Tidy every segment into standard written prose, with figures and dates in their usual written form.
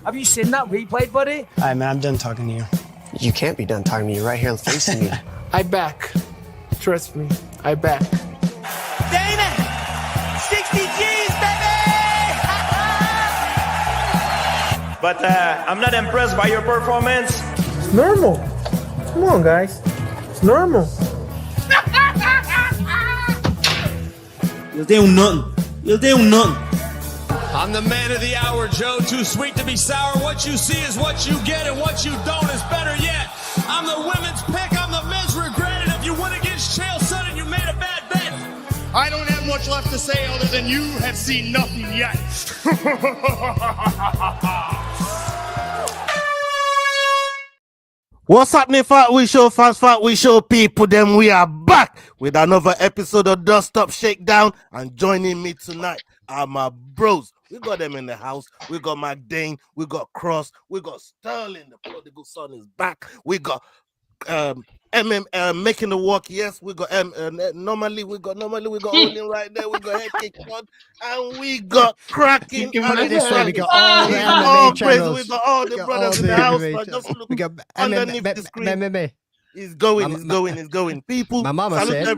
Have you seen that replay, buddy? All right, man, I'm done talking to you. You can't be done talking to me. You're right here facing me. I back. Trust me, I back. Damn it! 60 G's, baby! But I'm not impressed by your performance. It's normal. Come on, guys. It's normal. You'll do nothing. You'll do nothing. I'm the man of the hour, Joe. Too sweet to be sour. What you see is what you get, and what you don't is better yet. I'm the women's pick. I'm the men's regret. And if you win against Chael Sonnen, you made a bad bet. I don't have much left to say other than you have seen nothing yet. What's happening, Fat We Show fans, Fat We Show people? Then we are back with another episode of Dust Up Shakedown, and joining me tonight are my bros. We got them in the house. We got McDane. We got Cross. We got Sterling. The prodigal son is back. We got making the walk. Yes, we got normally we got Olin right there. We got Head Kick One, and we got Cracking. We got all the MMA channels. We got all the brothers in the house. Just look We got underneath the screen. MMA. It's going. People, My mama said.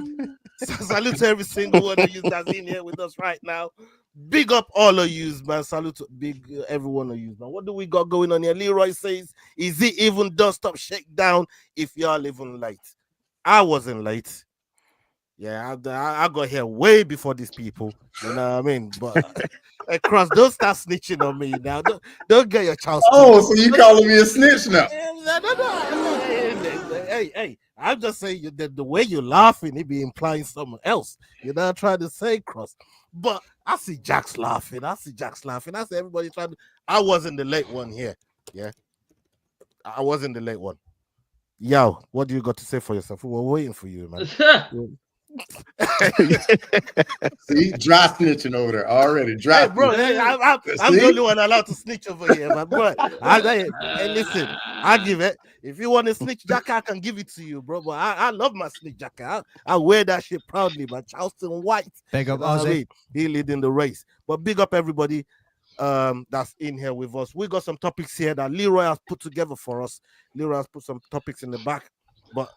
Salute to every single one of you that's in here with us right now. Big up all of you, man. Salute to every one of you, man. What do we got going on here? Leroy says, is it even Dust Up Shakedown if y'all even late? I wasn't late. Yeah, I got here way before these people. You know what I mean? But Cross, don't start snitching on me now. Don't get your chance. Oh, so you calling me a snitch now? Hey, I'm just saying that the way you're laughing, it be implying someone else. You're not trying to say Cross. But I see Jax laughing. I see everybody trying to. I wasn't the late one here. Yeah. I wasn't the late one. Yo, what do you got to say for yourself? We're waiting for you, man. See, dry snitching over there already. Dry, hey, bro. I'm the only one allowed to snitch over here, man. Bro, hey, listen, I give it. If you want a snitch jacket, I can give it to you, bro. But I love my snitch jacket. I wear that shit proudly, man. Charleston White. Big up, Ozzy. He leading the race. But big up everybody that's in here with us. We got some topics here that Leroy has put together for us. Leroy has put some topics in the back, but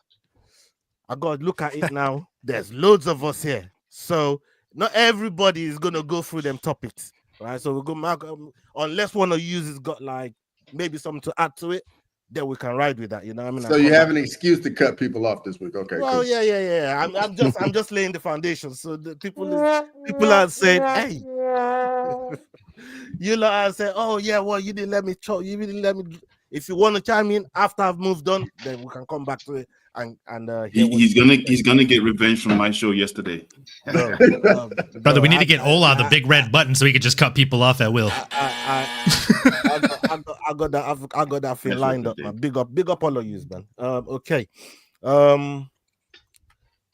I got to look at it now. There's loads of us here, so not everybody is gonna go through them topics, right? So we're gonna unless one of you has got like maybe something to add to it, then we can ride with that. You know what I mean? So you have an excuse to cut people off this week, okay? Well, cool. yeah. I'm just laying the foundation. So the people are saying, hey, you lot are saying, oh yeah, well you didn't let me talk. You didn't let me. If you want to chime in after I've moved on, then we can come back to it. And he's gonna get revenge from my show yesterday. Brother, we need to get Ola the big red button so he can just cut people off at will. I got that thing lined up, man. Big up all of you, man. Okay.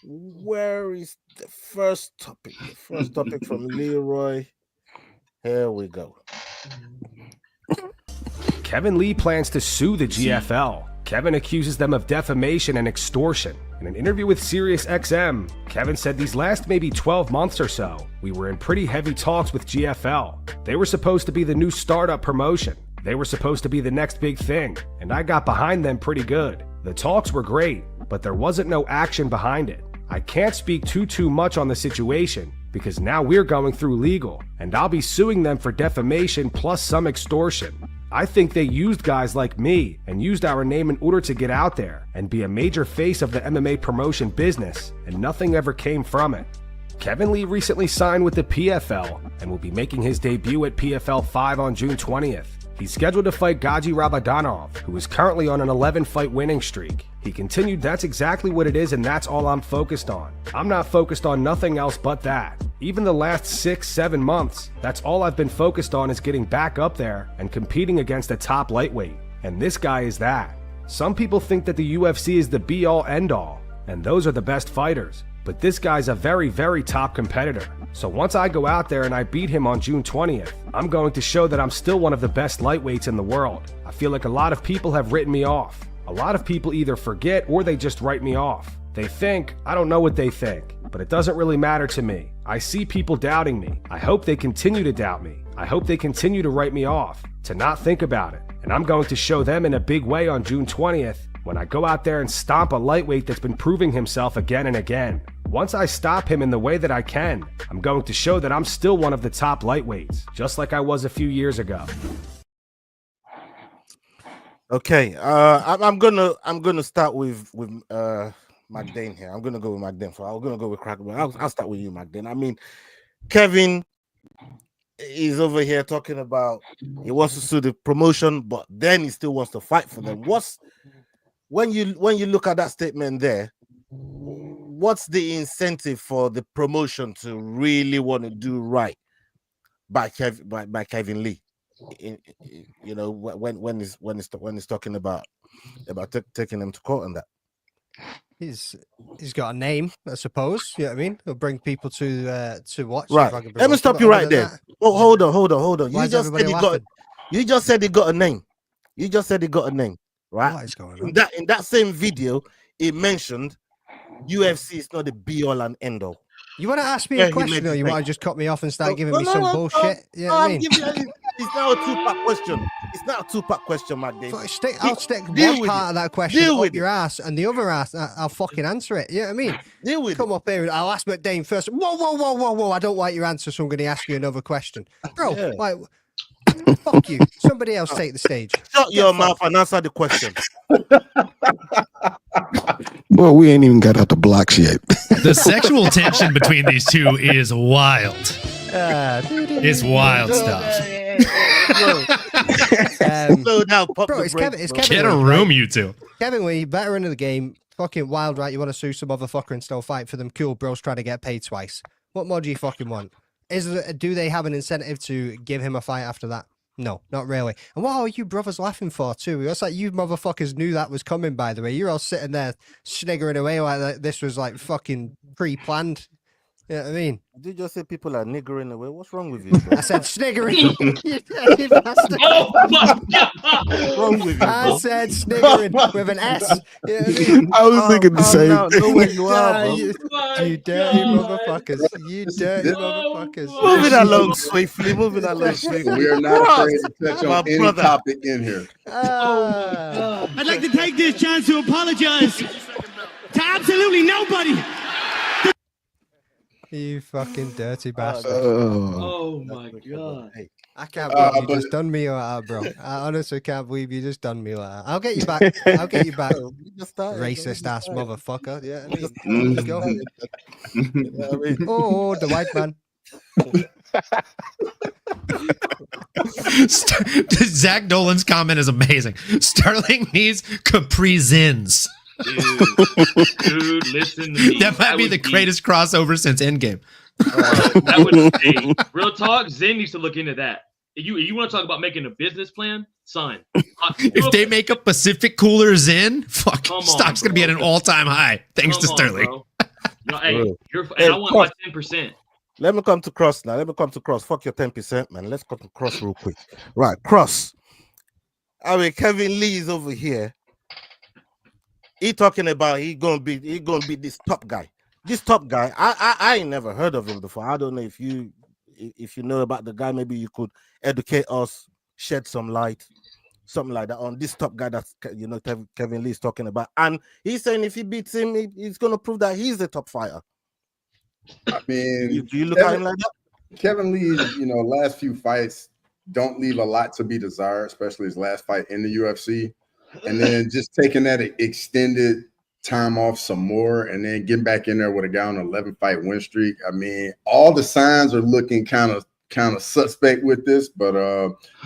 Where is the first topic? The first topic from Leroy. Here we go. Kevin Lee plans to sue the GFL. Kevin accuses them of defamation and extortion. In an interview with SiriusXM, Kevin said these last maybe 12 months or so, we were in pretty heavy talks with GFL. They were supposed to be the new startup promotion. They were supposed to be the next big thing, and I got behind them pretty good. The talks were great, but there wasn't no action behind it. I can't speak too much on the situation because now we're going through legal, and I'll be suing them for defamation plus some extortion. I think they used guys like me and used our name in order to get out there and be a major face of the MMA promotion business, and nothing ever came from it. Kevin Lee recently signed with the PFL and will be making his debut at PFL 5 on June 20th. He's scheduled to fight Gaji Rabadanov, who is currently on an 11-fight winning streak. He continued, "That's exactly what it is, and that's all I'm focused on. I'm not focused on nothing else but that. Even the last 6-7 months, that's all I've been focused on is getting back up there and competing against a top lightweight. And this guy is that. Some people think that the UFC is the be-all, end-all, and those are the best fighters. But this guy's a very, very top competitor. So once I go out there and I beat him on June 20th, I'm going to show that I'm still one of the best lightweights in the world. I feel like a lot of people have written me off. A lot of people either forget or they just write me off. They think, I don't know what they think, but it doesn't really matter to me. I see people doubting me. I hope they continue to doubt me. I hope they continue to write me off, to not think about it. And I'm going to show them in a big way on June 20th when I go out there and stomp a lightweight that's been proving himself again and again. Once I stop him in the way that I can, I'm going to show that I'm still one of the top lightweights, just like I was a few years ago. Okay, I'm gonna start with McDane here. I'm gonna go with McDane. I'm gonna go with Crackman. I'll start with you, McDane. I mean, Kevin is over here talking about he wants to sue the promotion, but then he still wants to fight for them. When you look at that statement there, what's the incentive for the promotion to really want to do right by Kevin Lee? You know, when he's talking about taking him to court and that. He's got a name, I suppose. You know what I mean? He'll bring people to watch. Right. Let me stop you right there. Oh, hold on. You just said he got a name. You just said he got a name, right? What is going on? In that same video, it mentioned UFC is not the be all and end all. You want to ask me a question, or you want to just cut me off and start giving me some bullshit? You know what I mean? It's not a two-part question. It's not a two-part question, Magdane. I'll stick one part of that question up your ass, and the other ass, I'll fucking answer it. You know what I mean? Deal with Come up here, and I'll ask McDane first. Whoa! I don't like your answer, so I'm going to ask you another question, bro. Yeah. Like, fuck you. Somebody else take the stage. Shut your mouth and answer the question. Well, we ain't even got out the blocks yet. The sexual tension between these two is wild. It's wild stuff. Slow down, bro, it's Kevin. Get a room, you two. Kevin Lee, veteran of the game, fucking wild, right? You want to sue some motherfucker and still fight for them? Cool, bro's trying to get paid twice. What more do you fucking want? Do they have an incentive to give him a fight after that? No, not really. And what are you brothers laughing for too? It's like you motherfuckers knew that was coming, by the way. You're all sitting there sniggering away like this was like fucking pre-planned. You know what I mean? Did you just say people are niggering away? What's wrong with you, bro? I said sniggering. You bastard. Oh my God! What's wrong with you, bro? I said sniggering with an S. You know what I mean? I was thinking the same thing. Know where you are, bro. You dirty motherfuckers. You dirty motherfuckers. Moving along swiftly. We are not afraid to touch on any topic in here. I'd like to take this chance to apologize to absolutely nobody. You fucking dirty bastard. Oh my God. I can't believe you just done me like that, bro. I honestly can't believe you just done me like that. I'll get you back. Racist ass motherfucker. Yeah, I mean, let's go. Oh, the white man. Zach Dolan's comment is amazing. Sterling needs Capri Zins. Dude, listen to me. That might be the greatest crossover since Endgame. That would hey, real talk. Zen needs to look into that. You want to talk about making a business plan? Son. If they make a Pacific Cooler Zin, stock's gonna be at an all-time high. Thanks to Sterling. Hey, I want my 10%. Let me come to Cross now. Fuck your 10%, man. Let's come to Cross real quick. Right, Cross. I mean, Kevin Lee is over here. He talking about he gonna be this top guy. This top guy, I ain't never heard of him before. I don't know if you know about the guy. Maybe you could educate us, shed some light, something like that on this top guy that Kevin Lee is talking about. And he's saying if he beats him, he's gonna prove that he's the top fighter. I mean, do you look at him like that? Kevin Lee, last few fights don't leave a lot to be desired, especially his last fight in the UFC. And then just taking that extended time off some more and then getting back in there with a guy on an 11-fight win streak. I mean, all the signs are looking kind of suspect with this, but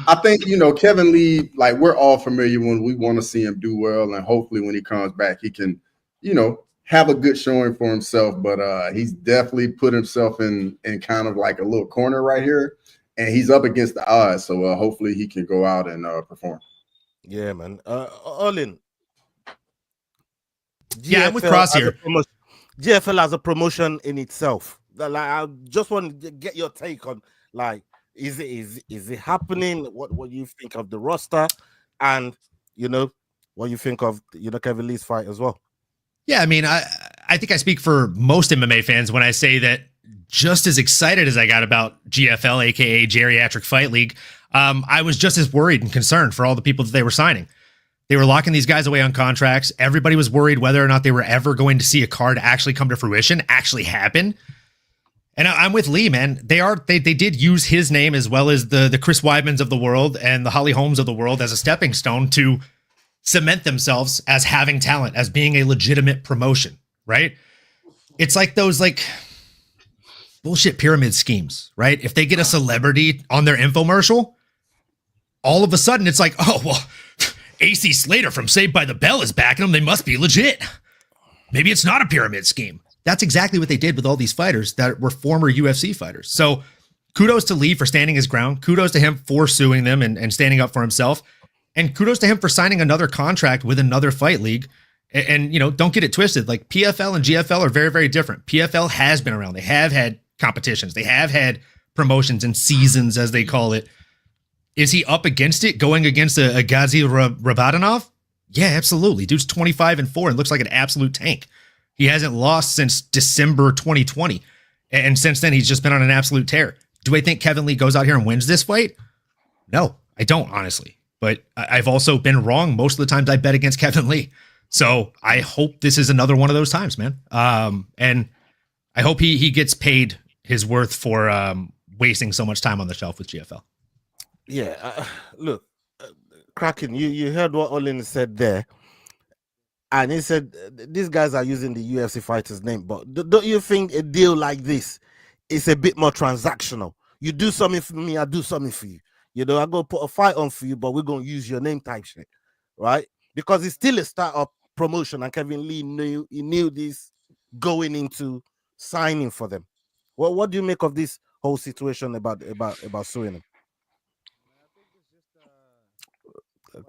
I think, Kevin Lee, like we're all familiar when we want to see him do well, and hopefully when he comes back, he can, have a good showing for himself, but he's definitely put himself in kind of like a little corner right here, and he's up against the odds, so hopefully he can go out and perform. Yeah, man. Olin. Yeah, I'm with Cross here. GFL as a promotion in itself. Like, I just want to get your take on, like, is it happening? What you think of the roster, and what you think of Kevin Lee's fight as well? Yeah, I mean, I think I speak for most MMA fans when I say that just as excited as I got about GFL, aka Geriatric Fight League, I was just as worried and concerned for all the people that they were signing. They were locking these guys away on contracts. Everybody was worried whether or not they were ever going to see a card actually come to fruition, actually happen. And I'm with Lee, man. They did use his name as well as the Chris Weidmans of the world and the Holly Holmes of the world as a stepping stone to cement themselves as having talent, as being a legitimate promotion, right? It's like those like bullshit pyramid schemes, right? If they get a celebrity on their infomercial, all of a sudden it's like, oh, well, AC Slater from Saved by the Bell is backing them. They must be legit. Maybe it's not a pyramid scheme. That's exactly what they did with all these fighters that were former UFC fighters. So kudos to Lee for standing his ground. Kudos to him for suing them and standing up for himself. And kudos to him for signing another contract with another fight league. And, you know, don't get it twisted. Like PFL and GFL are very, very different. PFL has been around. They have had competitions. They have had promotions and seasons, as they call it. Is he up against it, going against a Ghazi Rabadanov? Yeah, absolutely. Dude's 25-4 and looks like an absolute tank. He hasn't lost since December 2020. And since then, he's just been on an absolute tear. Do I think Kevin Lee goes out here and wins this fight? No, I don't, honestly. But I've also been wrong most of the times I bet against Kevin Lee. So I hope this is another one of those times, man. And I hope he gets paid his worth for wasting so much time on the shelf with GFL. Yeah, look, Kraken, you heard what Olin said there. And he said, these guys are using the UFC fighter's name. But don't you think a deal like this is a bit more transactional? You do something for me, I do something for you. You know, I'm going to put a fight on for you, but we're going to use your name type shit, right? Because it's still a startup promotion, and Kevin Lee knew this going into signing for them. Well, what do you make of this whole situation about suing them?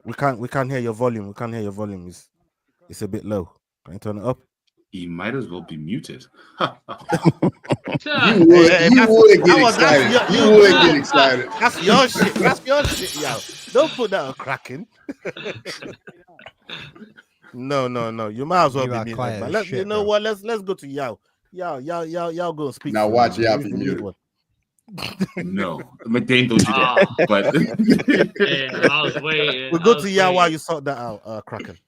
We can't hear your volume. We can't hear your volume. It's a bit low. Can you turn it up? He might as well be muted. You would get excited. You would get excited. That's your shit. That's your shit, yo. Don't put that on Kraken. No. You might as well be muted. Man. You know what? Let's go to Yao. Yao go and speak. Now watch Yao be muted. No, McDane don't do that. But yeah, I was waiting. We'll go to Yao while you sort that out, Kraken.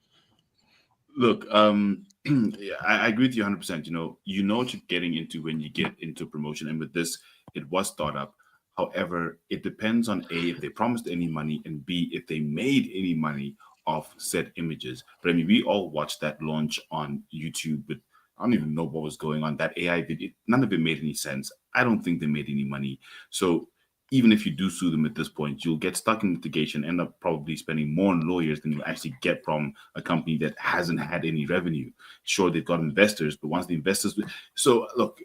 Look, I agree with you 100%. You know what you're getting into when you get into promotion, and with this, it was startup. However, it depends on A, if they promised any money, and B, if they made any money off said images. But I mean, we all watched that launch on YouTube, but I don't even know what was going on. That AI video, none of it made any sense. I don't think they made any money. So even if you do sue them at this point, you'll get stuck in litigation, end up probably spending more on lawyers than you actually get from a company that hasn't had any revenue. Sure, they've got investors, but once the investors... So look,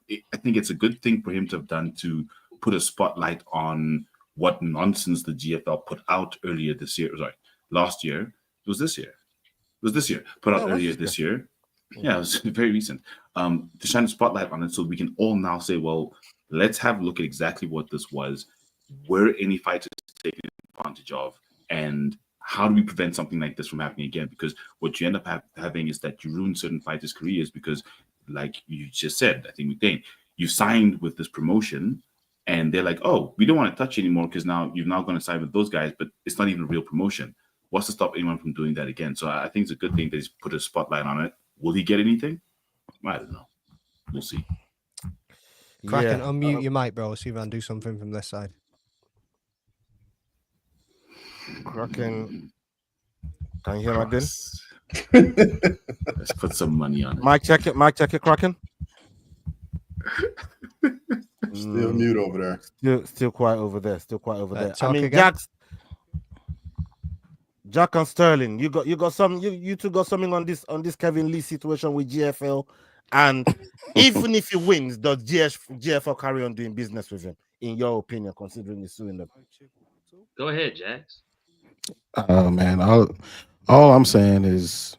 I think it's a good thing for him to have done to put a spotlight on what nonsense the GFL put out earlier this year. Sorry, last year. It was this year. Put out earlier this year. Yeah, it was very recent. To shine a spotlight on it so we can all now say, well, let's have a look at exactly what this was. Were any fighters taken advantage of? And how do we prevent something like this from happening again? Because what you end up having is that you ruin certain fighters' careers because, like you just said, I think McDane, you signed with this promotion and they're like, oh, we don't want to touch you anymore because now you're now going to sign with those guys, but it's not even a real promotion. What's to stop anyone from doing that again? So I think it's a good thing that he's put a spotlight on it. Will he get anything? I don't know. We'll see. Kraken, unmute your mic, bro. See if I can do something from this side. Kraken, can you hear me again? Let's put some money on it. Mic check it, Kraken. Still mute over there. Still quiet over there. I mean, Jack and Sterling, you got some. You two got something on this Kevin Lee situation with GFL, and even if he wins, does GFL carry on doing business with him? In your opinion, considering he's suing them? Go ahead, Jax. Oh man, all I'm saying is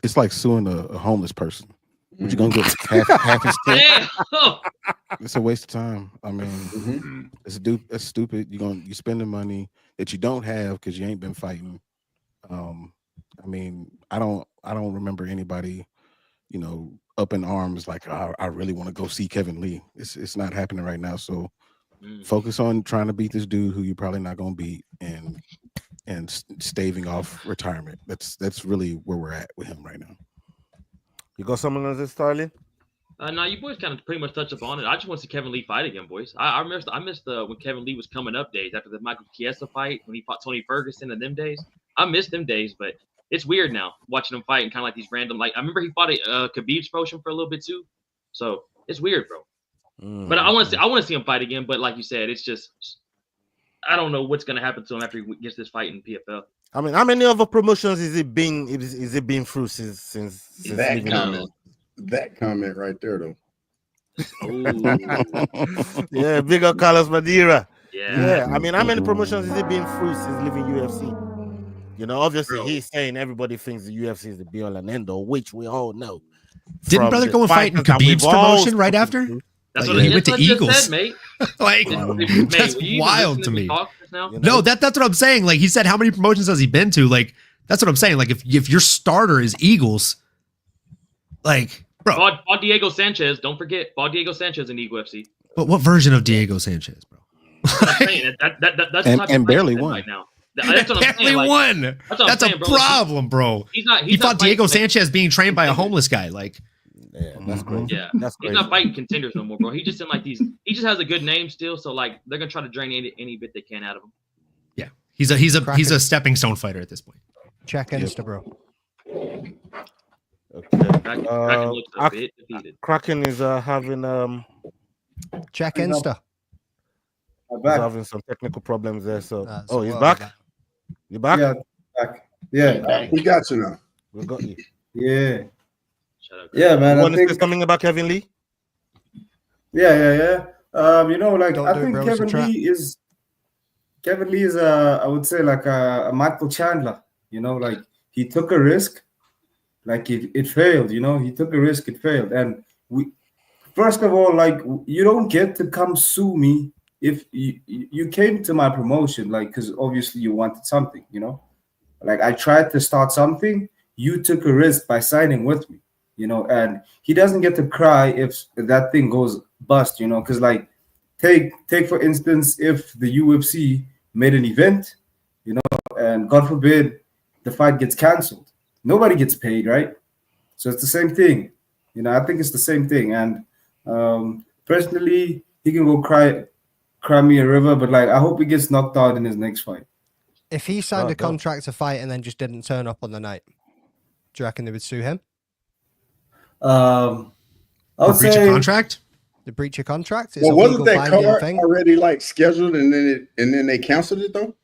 it's like suing a homeless person. What you gonna get half his tip? It's a waste of time. I mean, it's stupid. You spending money that you don't have because you ain't been fighting. I mean, I don't remember anybody, you know, up in arms like I really want to go see Kevin Lee. It's not happening right now. So focus on trying to beat this dude who you're probably not going to beat and staving off retirement. That's really where we're at with him right now. You got something on this, Starling? No, you boys kind of pretty much touched upon it. I just want to see Kevin Lee fight again, boys. I missed when Kevin Lee was coming up days after the Michael Chiesa fight when he fought Tony Ferguson and them days. I missed them days, but it's weird now watching him fight and kind of like these random, like I remember he fought a Khabib's promotion for a little bit too. So it's weird, bro. But I want to see him fight again. But like you said, it's just I don't know what's gonna happen to him after he gets this fight in PFL. I mean, how many other promotions is it been through since that comment? That comment right there, though. Yeah, big up Carlos Madeira. Yeah. I mean, how many promotions has he been through since leaving UFC? You know, obviously he's saying everybody thinks the UFC is the be all and end all, which we all know. Didn't brother go and fight in Khabib's promotion right after? That's like, what he went to Eagles. Said, mate. Like mate, that's wild to me. Now? No, that's what I'm saying. Like he said, how many promotions has he been to? Like that's what I'm saying. Like if your starter is Eagles, like bro, fought Diego Sanchez. Don't forget, fought Diego Sanchez in Eagle FC. But what version of Diego Sanchez, bro? That's and barely won right now. That's what I'm saying. Barely won. That's a problem, bro. He fought Diego Sanchez being trained by a homeless guy. Like, yeah, that's crazy. Yeah, that's he's crazy. not fighting contenders no more, bro. He just in like these. He just has a good name still, so like they're gonna try to drain any bit they can out of him. Yeah, he's a stepping stone fighter at this point. Check Insta, bro. Okay. Kraken is having check Insta. He's having some technical problems there. So he's back. You back? Yeah, back. Yeah, we got you now. We got you. Yeah. Shut up. Yeah, man. You I want to think say something about Kevin Lee? Yeah. You know, like Don't I do think bros and Kevin Lee is I would say like a Michael Chandler. You know, like he took a risk, like it failed. You know, he took a risk, it failed, and first of all, like you don't get to come sue me if you came to my promotion, like because obviously you wanted something. You know, like I tried to start something. You took a risk by signing with me. You know, and he doesn't get to cry if that thing goes bust, you know, because like take for instance, if the UFC made an event, you know, and God forbid the fight gets canceled, nobody gets paid, right? So it's the same thing, you know. I think it's the same thing, and personally, he can go cry me a river, but like I hope he gets knocked out in his next fight. If he signed a contract to fight and then just didn't turn up on the night, do you reckon they would sue him? I would breach say a contract. The breach of contract. Well, wasn't that card already like scheduled and then they canceled it though?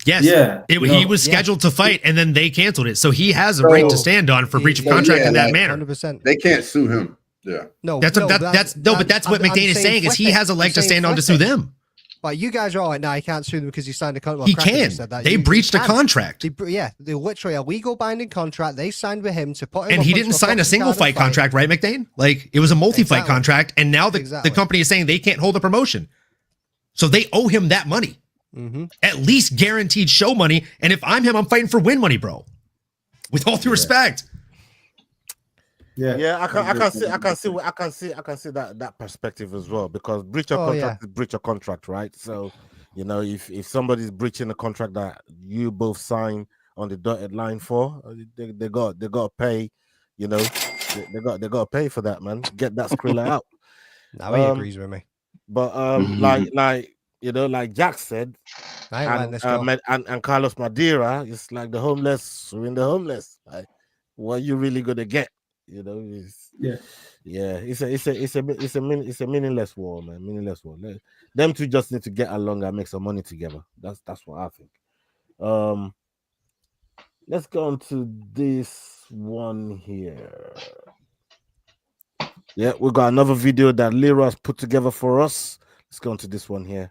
Yes. Yeah. He was scheduled to fight and then they canceled it. So he has a right to stand on for breach of contract in that manner. 100%. They can't sue him. Yeah. No, but that's what McDane is saying is he has a leg to stand on to sue them. But you guys are all like, no, he can't sue them because he signed a contract. He can. They breached a contract. They literally a legal binding contract. They signed with him to put him. And he didn't sign a single fight contract, right, McDane? Like it was a multi-fight contract, and now the company is saying they can't hold the promotion, so they owe him that money, at least guaranteed show money. And if I'm him, I'm fighting for win money, bro. With all due respect. Yeah, I can see that perspective as well, because breach of contract is breach of contract, right? So, you know, if somebody's breaching a contract that you both sign on the dotted line for, they got to pay, you know, they got to pay for that, man. Get that Skrilla out. Now he agrees with me. But like you know, like Jack said, and Carlos Madeira, it's like the homeless suing the homeless. Like, what are you really gonna get? You know, it's a meaningless war, man. Meaningless war. Them two just need to get along and make some money together. That's what I think. Let's go on to this one here. Yeah, we got another video that Leroy's put together for us. Let's go on to this one here.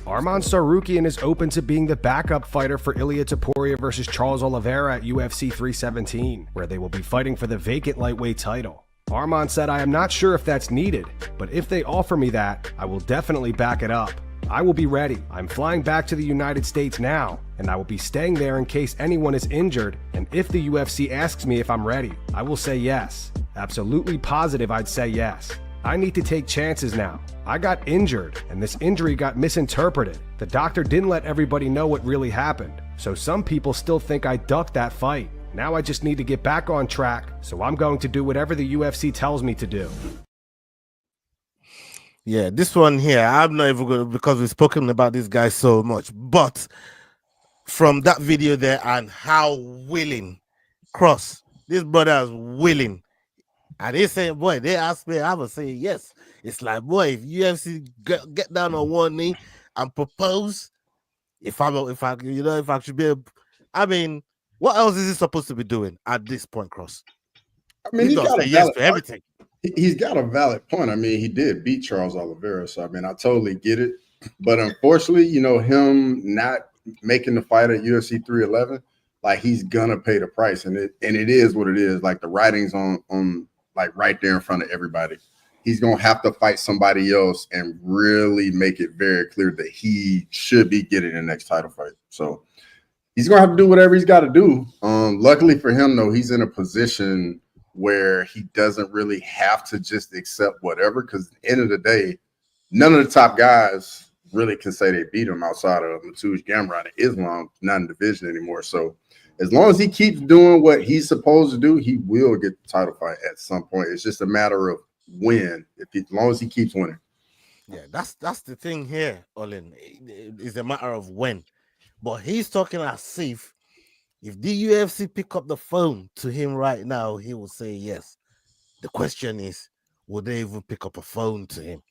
Arman Tsarukyan is open to being the backup fighter for Ilia Topuria versus Charles Oliveira at UFC 317, where they will be fighting for the vacant lightweight title. Arman said, "I am not sure if that's needed, but if they offer me that, I will definitely back it up. I will be ready. I'm flying back to the United States now, and I will be staying there in case anyone is injured, and if the UFC asks me if I'm ready, I will say yes. Absolutely positive I'd say yes. I need to take chances now. I got injured, and this injury got misinterpreted. The doctor didn't let everybody know what really happened, so some people still think I ducked that fight. Now I just need to get back on track, so I'm going to do whatever the UFC tells me to do. Yeah, this one here, I'm not even going to, because we've spoken about this guy so much, but from that video there and how willing Cross, this brother is willing. And they say, boy, they asked me, I would say yes. It's like, boy, if UFC get down on one knee and propose, if I should be, I mean, what else is he supposed to be doing at this point, Cross? I mean, he's got yes for everything. He's got a valid point. I mean, he did beat Charles Oliveira, so I mean, I totally get it. But unfortunately, him not making the fight at UFC 311, like he's gonna pay the price, and it is what it is. Like the writing's on like right there in front of everybody. He's gonna have to fight somebody else and really make it very clear that he should be getting the next title fight. So he's gonna have to do whatever he's got to do. Luckily for him, though, he's in a position where he doesn't really have to just accept whatever, because at the end of the day, none of the top guys really can say they beat him outside of Mateusz Gamrot and Islam, not in the division anymore. So as long as he keeps doing what he's supposed to do, he will get the title fight at some point. It's just a matter of when, as long as he keeps winning. Yeah, that's the thing here, Olin. It's a matter of when. But he's talking as if the UFC pick up the phone to him right now, he will say yes. The question is, will they even pick up a phone to him?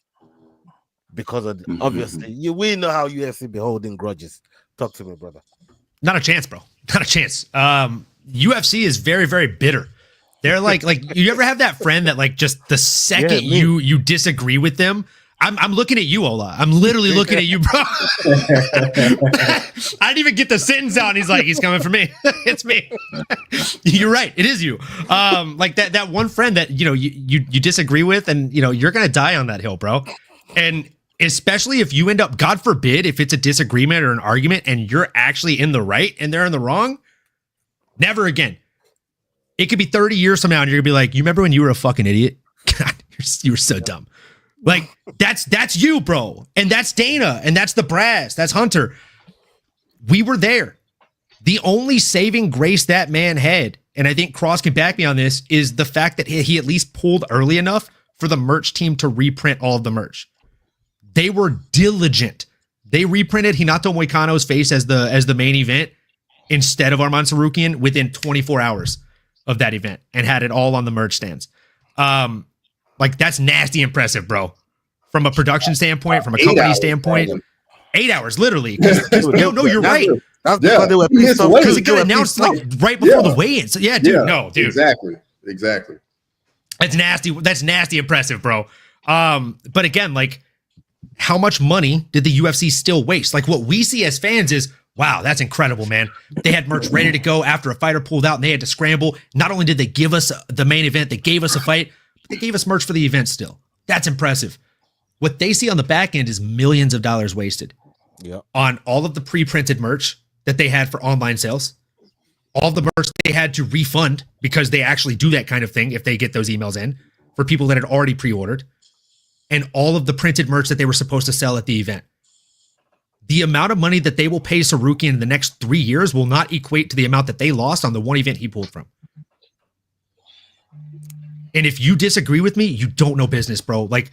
Because of obviously, we know how UFC be holding grudges. Talk to me, brother. Not a chance, bro. Not a chance. UFC is very, very bitter. They're like you ever have that friend that like just the second you disagree with them, I'm looking at you, Ola. I'm literally looking at you, bro. I didn't even get the sentence out, and he's like, he's coming for me. It's me. You're right. It is you. Like that one friend that you disagree with, and you're gonna die on that hill, bro. And especially if you end up, God forbid, if it's a disagreement or an argument and you're actually in the right and they're in the wrong, never again. It could be 30 years from now and you're gonna be like, you remember when you were a fucking idiot? God, you were so dumb. Like that's you, bro. And that's Dana, and that's the brass, that's Hunter. We were there. The only saving grace that man had, and I think Cross can back me on this, is the fact that he at least pulled early enough for the merch team to reprint all of the merch. They were diligent. They reprinted Hinato Moicano's face as the main event instead of Arman Tsarukyan within 24 hours of that event, and had it all on the merch stands. Like that's nasty impressive, bro. From a production standpoint, from a company standpoint, 8 hours, literally. No, you're right. That's because they were pissed off. Because it got announced like right before the weigh-in. So yeah, dude, no, dude. Exactly. That's nasty. That's nasty impressive, bro. But again, like, how much money did the UFC still waste? Like, what we see as fans is, wow, that's incredible, man. They had merch ready to go after a fighter pulled out and they had to scramble. Not only did they give us the main event, they gave us a fight, but they gave us merch for the event still. That's impressive. What they see on the back end is millions of dollars wasted on all of the pre-printed merch that they had for online sales, all the merch they had to refund because they actually do that kind of thing if they get those emails in for people that had already pre-ordered, and all of the printed merch that they were supposed to sell at the event. The amount of money that they will pay Tsarukyan in the next 3 years will not equate to the amount that they lost on the one event he pulled from. And if you disagree with me, you don't know business, bro. Like,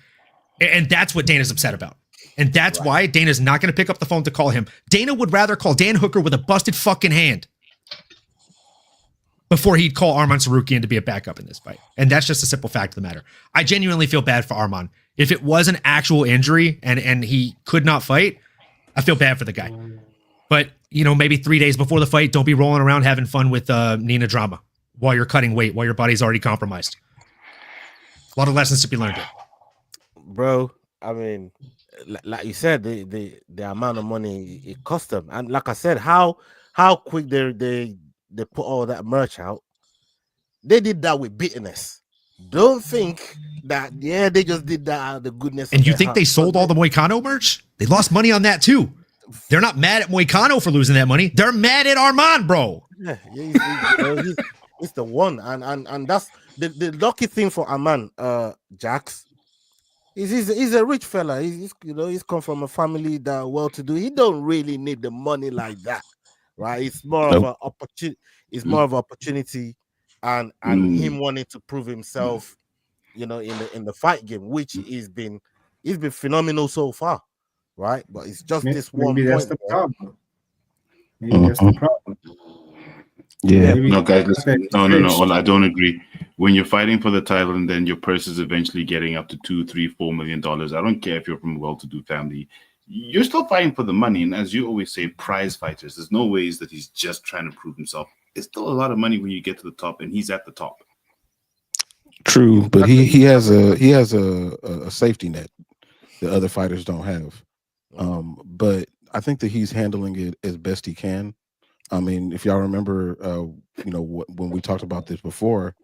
and that's what Dana's upset about. And that's why Dana's not going to pick up the phone to call him. Dana would rather call Dan Hooker with a busted fucking hand before he'd call Arman Tsarukyan to be a backup in this fight. And that's just a simple fact of the matter. I genuinely feel bad for Arman. If it was an actual injury and he could not fight, I feel bad for the guy. But, maybe 3 days before the fight, don't be rolling around having fun with Nina drama while you're cutting weight, while your body's already compromised. A lot of lessons to be learned here. Bro, I mean, like you said, the amount of money it cost them. And like I said, how quick they put all that merch out. They did that with bitterness. Don't think that, they just did that out of the goodness. And you think they sold all the Moicano merch? They lost money on that too. They're not mad at Moicano for losing that money. They're mad at Arman, bro. Yeah, It's the one, and that's the lucky thing for Arman Jax. He's a rich fella. He's he's come from a family that well-to-do. He don't really need the money like that, right? It's more of an opportunity. It's more of an opportunity, and him wanting to prove himself, in the fight game, which he's been phenomenal so far, right? But it's just this one point. That's the problem. Maybe that's the problem. Yeah. No, guys, listen. No. I don't agree. When you're fighting for the title and then your purse is eventually getting up to $2, $3, $4 million, I don't care if you're from a well-to-do family. You're still fighting for the money. And as you always say, prize fighters. There's no ways that he's just trying to prove himself. It's still a lot of money when you get to the top, and he's at the top. True, but he has a safety net that other fighters don't have. But I think that he's handling it as best he can. I mean, if y'all remember, when we talked about this before,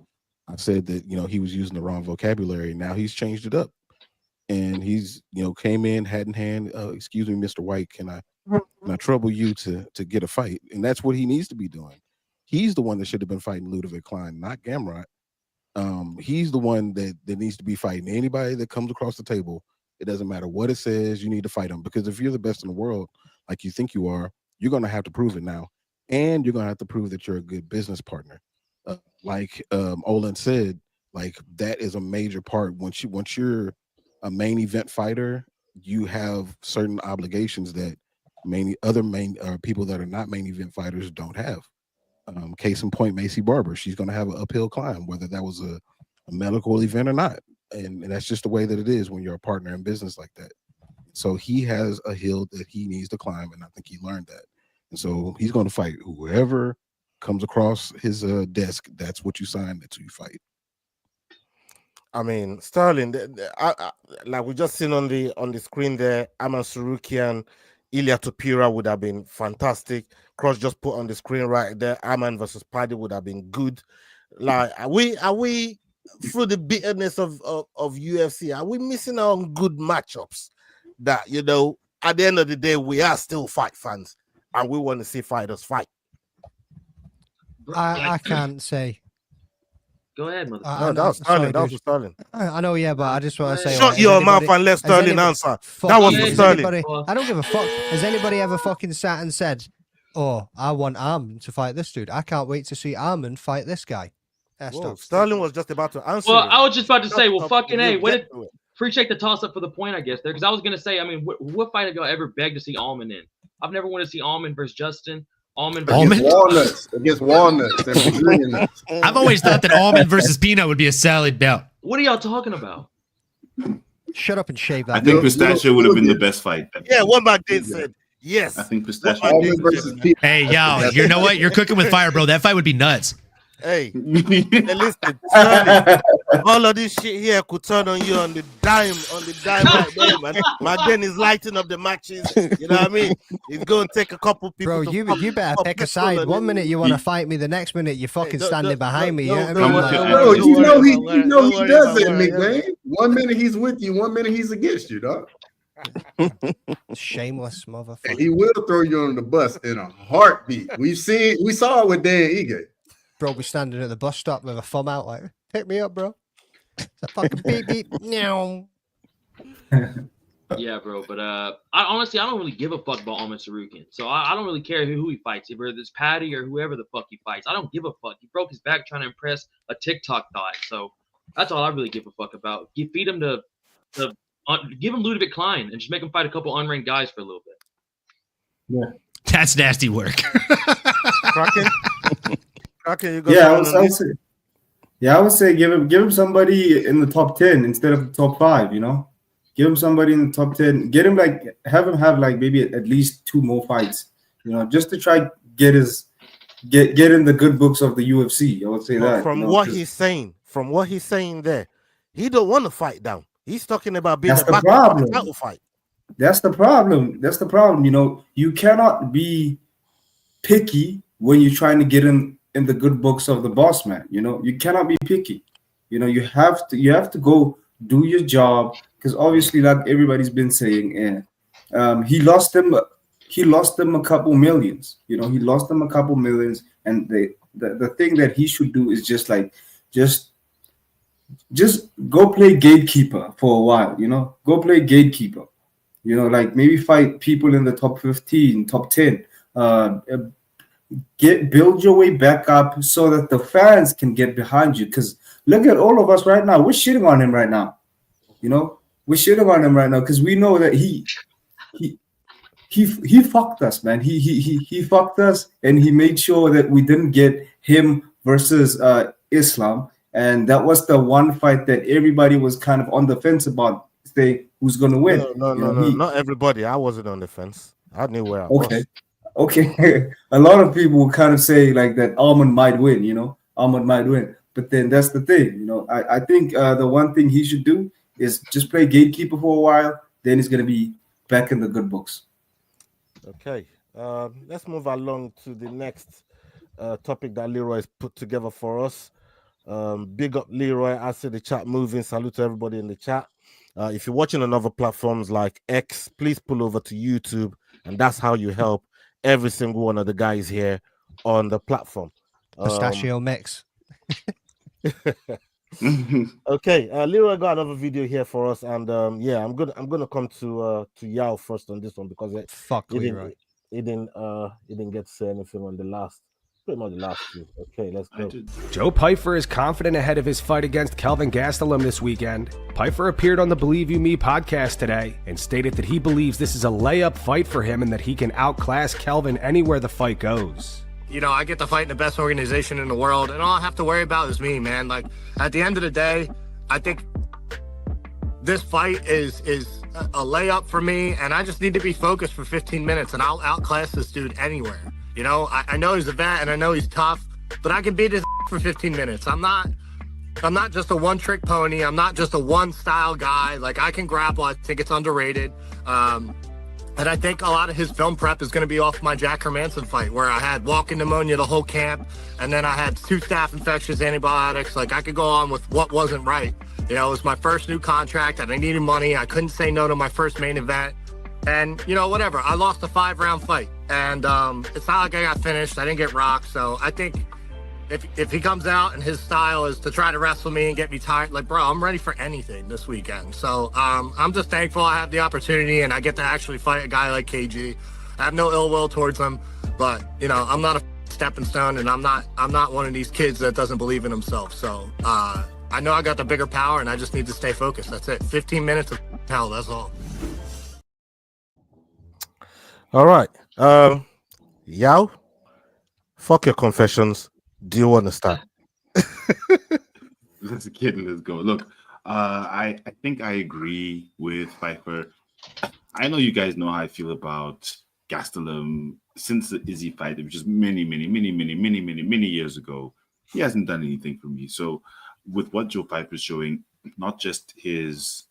I said that he was using the wrong vocabulary. Now he's changed it up, and he's came in hat in hand. Excuse me, Mr. White, can I trouble you to get a fight? And that's what he needs to be doing. He's the one that should have been fighting Ludovic Klein, not Gamrot. He's the one that needs to be fighting anybody that comes across the table. It doesn't matter what it says. You need to fight them, because if you're the best in the world, like you think you are, you're going to have to prove it now. And you're going to have to prove that you're a good business partner. Like Olin said, like that is a major part. Once you're a main event fighter, you have certain obligations that people that are not main event fighters don't have. Case in point, Macy Barber. She's going to have an uphill climb, whether that was a medical event or not. And that's just the way that it is when you're a partner in business like that. So he has a hill that he needs to climb, and I think he learned that. And so he's going to fight whoever comes across his desk. That's what you sign. That's who you fight. I mean, Sterling, like we just seen on the screen there, Arman Tsarukyan, Ilia Topuria would have been fantastic. Cross just put on the screen right there. Arman versus Paddy would have been good. Like, are we through the bitterness of UFC? Are we missing out on good matchups? That at the end of the day, we are still fight fans. And we want to see fighters fight. I can't say. Go ahead, mother. No, that was Sterling. That was Sterling. I know, yeah, but I just want to say. Shut your mouth and let Sterling answer. That was for Sterling. I don't give a fuck. Has anybody ever fucking sat and said, "Oh, I want Arman to fight this dude. I can't wait to see Arman fight this guy"? Whoa, Sterling was just about to answer. Well, I was just about to say, fucking A. Appreciate the toss up for the point, I guess, there, because I was gonna say, I mean, what fight have y'all ever begged to see Arman in? I've never wanted to see Arman versus Justin. Against walnuts and Brazilian nuts. I've always thought that almond versus peanut would be a salad bout. What are y'all talking about? Shut up and shave that. I think pistachio would have been the best fight. Yeah, what my dad said. Yes. I think pistachio. Hey, yo, you know what? You're cooking with fire, bro. That fight would be nuts. Hey, listen, Sterling, all of this shit here could turn on you on the dime right there, man. McDen is lighting up the matches. You know what I mean? He's going to take a couple people. Bro, you better pick a side. One minute you want to fight me, the next minute you're fucking standing behind me. Bro, you know he does it, McWayne. 1 minute he's with you, 1 minute he's against you, dog. Shameless motherfucker. He will throw you on the bus in a heartbeat. We saw it with Dan Ige. Bro, be standing at the bus stop with a thumb out like, pick me up, bro. It's a fucking beep beep. No. Yeah, bro. But I don't really give a fuck about Arman Tsarukyan. So I don't really care who he fights, whether it's Patty or whoever the fuck he fights. I don't give a fuck. He broke his back trying to impress a TikTok thought. So that's all I really give a fuck about. You feed him give him Ludovic Klein and just make him fight a couple unranked guys for a little bit. Yeah. That's nasty work. I would say give him somebody in the top 10 instead of the top 5, Give him somebody in the top 10. Have him have maybe at least 2 more fights, just to try get in the good books of the UFC. I would say that. From what he's saying there, he don't want to fight down. He's talking about being a battle fight. That's the problem. You cannot be picky when you're trying to get in the good books of the boss man. You cannot be picky. You have to go do your job, because obviously, like everybody's been saying, he lost them a couple millions. He lost them a couple millions, and the thing that he should do is just go play gatekeeper for a while, you know. Go play gatekeeper, you know, like maybe fight people in the top 15, top 10. Build your way back up so that the fans can get behind you. Because look at all of us right now. We're shitting on him right now. You know, we're shitting on him right now because we know that he fucked us, man. He fucked us, and he made sure that we didn't get him versus Islam. And that was the one fight that everybody was kind of on the fence about, saying who's going to win. No, not everybody. I wasn't on the fence. I knew where I was. Okay. A lot of people will kind of say like that Arman might win, you know, Arman might win. But then that's the thing, you know, I think the one thing he should do is just play gatekeeper for a while. Then he's going to be back in the good books. Okay. Let's move along to the next topic that Leroy has put together for us. Big up Leroy. I see the chat moving. Salute to everybody in the chat. If you're watching on other platforms like X, please pull over to YouTube, and that's how you help every single one of the guys here on the platform. Pistachio mix. Okay, Leroy got another video here for us, and yeah, I'm gonna come to Yao first on this one because it didn't get to say anything on the last. Pretty much the last two. Okay, let's go. Joe Pyfer is confident ahead of his fight against Kelvin Gastelum this weekend. Pyfer appeared on the Believe You Me podcast today and stated that he believes this is a layup fight for him and that he can outclass Kelvin anywhere the fight goes. You know, I get to fight in the best organization in the world, and all I have to worry about is me, man. Like, at the end of the day, I think this fight is a layup for me, and I just need to be focused for 15 minutes, and I'll outclass this dude anywhere. You know, I know he's a vet and I know he's tough, but I can beat his for 15 minutes. I'm not just a one-trick pony. I'm not just a one-style guy. Like, I can grapple. I think it's underrated. And I think a lot of his film prep is going to be off my Jack Hermanson fight, where I had walking pneumonia the whole camp, and then I had 2 staph infections, antibiotics. Like, I could go on with what wasn't right. You know, it was my first new contract, and I needed money. I couldn't say no to my first main event. And, you know, whatever. I lost a 5-round fight. And it's not like I got finished. I didn't get rocked. So I think if he comes out and his style is to try to wrestle me and get me tired, like, bro, I'm ready for anything this weekend. So I'm just thankful I have the opportunity and I get to actually fight a guy like KG. I have no ill will towards him. But, you know, I'm not a stepping stone, and I'm not one of these kids that doesn't believe in himself. So I know I got the bigger power, and I just need to stay focused. That's it. 15 minutes of hell, that's all. All right. Yao, fuck your confessions. Do you want to start? Let's go. Look, I think I agree with Pyfer. I know you guys know how I feel about Gastelum since the Izzy fight, which is many years ago. He hasn't done anything for me. So with what Joe Pyfer is showing, not just his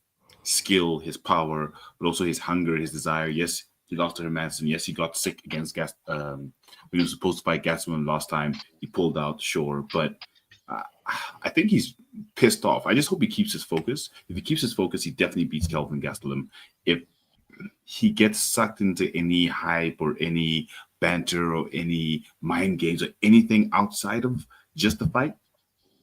skill, his power, but also his hunger, his desire. Yes, he lost to Hermanson. Yes, he got sick against when he was supposed to fight Gastelum last time. He pulled out, sure. But I think he's pissed off. I just hope he keeps his focus. If he keeps his focus, he definitely beats Kelvin Gastelum. If he gets sucked into any hype or any banter or any mind games or anything outside of just the fight,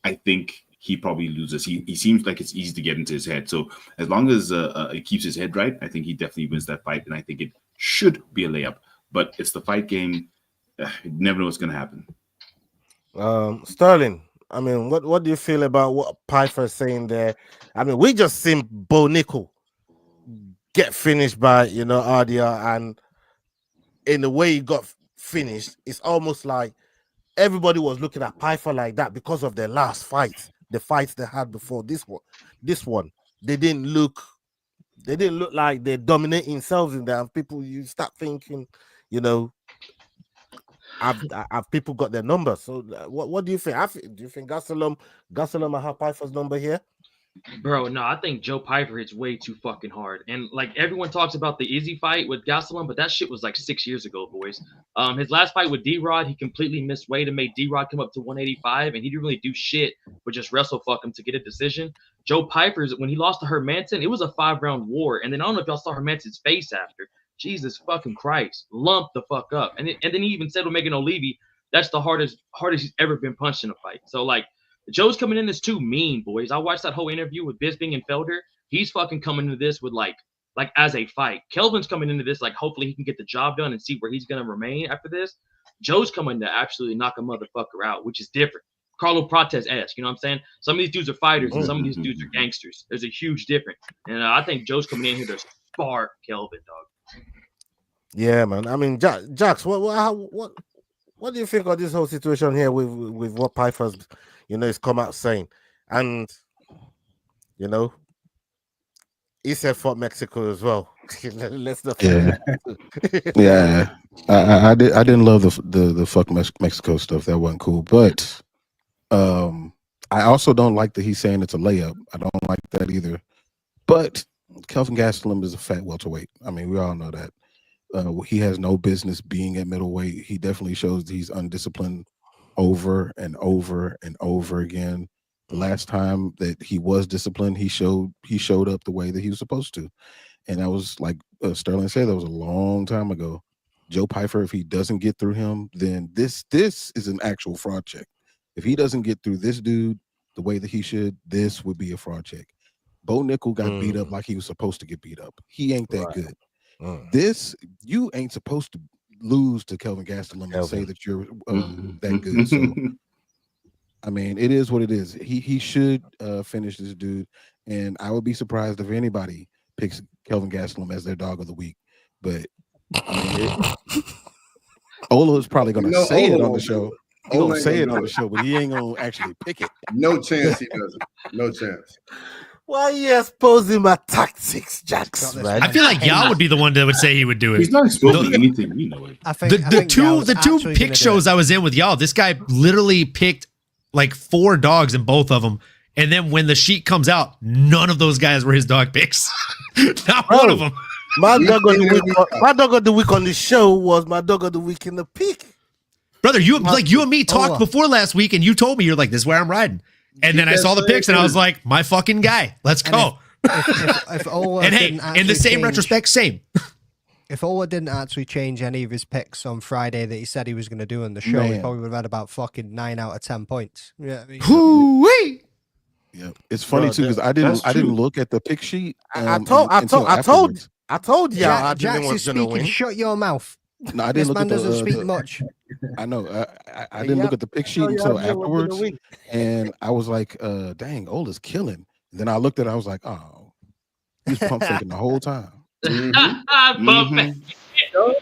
I think he probably loses. He seems like it's easy to get into his head. So as long as he keeps his head right, I think he definitely wins that fight. And I think it should be a layup. But it's the fight game. You never know what's going to happen. Sterling, I mean, what do you feel about what Pyfer is saying there? I mean, we just seen Bo Nickel get finished by, Ardia, and in the way he got finished, it's almost like everybody was looking at Pyfer like that because of their last fight, the fights they had before this one. They didn't look like they're dominating themselves in there. And people, you start thinking, have people got their number? So what do you think? Do you think Gastelum will have Pyfer's number here? Bro, no, I think Joe Pyfer hits way too fucking hard. And like everyone talks about the Izzy fight with Gastelum, but that shit was like 6 years ago, boys. His last fight with D-Rod, he completely missed weight and made D-Rod come up to 185, and he didn't really do shit but just wrestle fuck him to get a decision. Joe Pyfer's, when he lost to Hermanson, it was a 5-round war. And then I don't know if y'all saw Hermanson's face after. Jesus fucking Christ. Lumped the fuck up. And then he even said with Megan O'Leary, that's the hardest he's ever been punched in a fight. So like Joe's coming in as too mean, boys. I watched that whole interview with Bisping and Felder. He's fucking coming into this with like as a fight. Kelvin's coming into this like hopefully he can get the job done and see where he's gonna remain after this. Joe's coming to absolutely knock a motherfucker out, which is different. Carlo Prates-esque, you know what I'm saying? Some of these dudes are fighters and some of these dudes are gangsters. There's a huge difference. And I think Joe's coming in here to spark Kelvin, dog. Yeah, man. I mean, Jax, what do you think of this whole situation here with what Pyfer's, is come out saying? And, he said fuck Mexico as well. Let's not yeah. Yeah. I didn't love the fuck Mexico stuff. That wasn't cool. But I also don't like that he's saying it's a layup. I don't like that either. But Kelvin Gastelum is a fat welterweight. I mean, we all know that. He has no business being at middleweight. He definitely shows he's undisciplined over and over and over again. The last time that he was disciplined, he showed up the way that he was supposed to. And that was like Sterling said, that was a long time ago. Joe Pyfer, if he doesn't get through him, then this is an actual fraud check. If he doesn't get through this dude the way that he should, this would be a fraud check. Bo Nickel got beat up like he was supposed to get beat up. He ain't that good. This, you ain't supposed to lose to Kelvin Gastelum and say that you're that good. So, I mean, it is what it is. He should finish this dude, and I would be surprised if anybody picks Kelvin Gastelum as their dog of the week. But I mean, Ola is probably going to say it on the show. He's going to say it on the show, but he ain't going to actually pick it. No chance he doesn't. No chance. Why are you exposing my tactics, Jax? I feel like y'all would be the one that would say he would do it. He's not exposing anything. We know it. The two pick shows I was in with y'all, this guy literally picked like 4 dogs in both of them. And then when the sheet comes out, none of those guys were his dog picks. Not one of them. My dog of the week on the show was my dog of the week in the pick. Brother, you and me talked before last week, and you told me you're like, this is where I'm riding. And then I saw the picks, and I was like, my fucking guy. Let's go. If Ola and hey, in the same retrospect, same. If Ola didn't actually change any of his picks on Friday that he said he was going to do on the show, he probably would have had about fucking 9 out of 10 points. Yeah, Hoo-wee! Yeah, it's funny too because I didn't look at the pick sheet. I told y'all Jax is speaking. Shut your mouth. No, I didn't look at the. Doesn't speak much. I know. I didn't look at the pick sheet until afterwards, and I was like, "Dang, Ola's killing." And then I looked at it. I was like, "Oh, he's pump faking the whole time."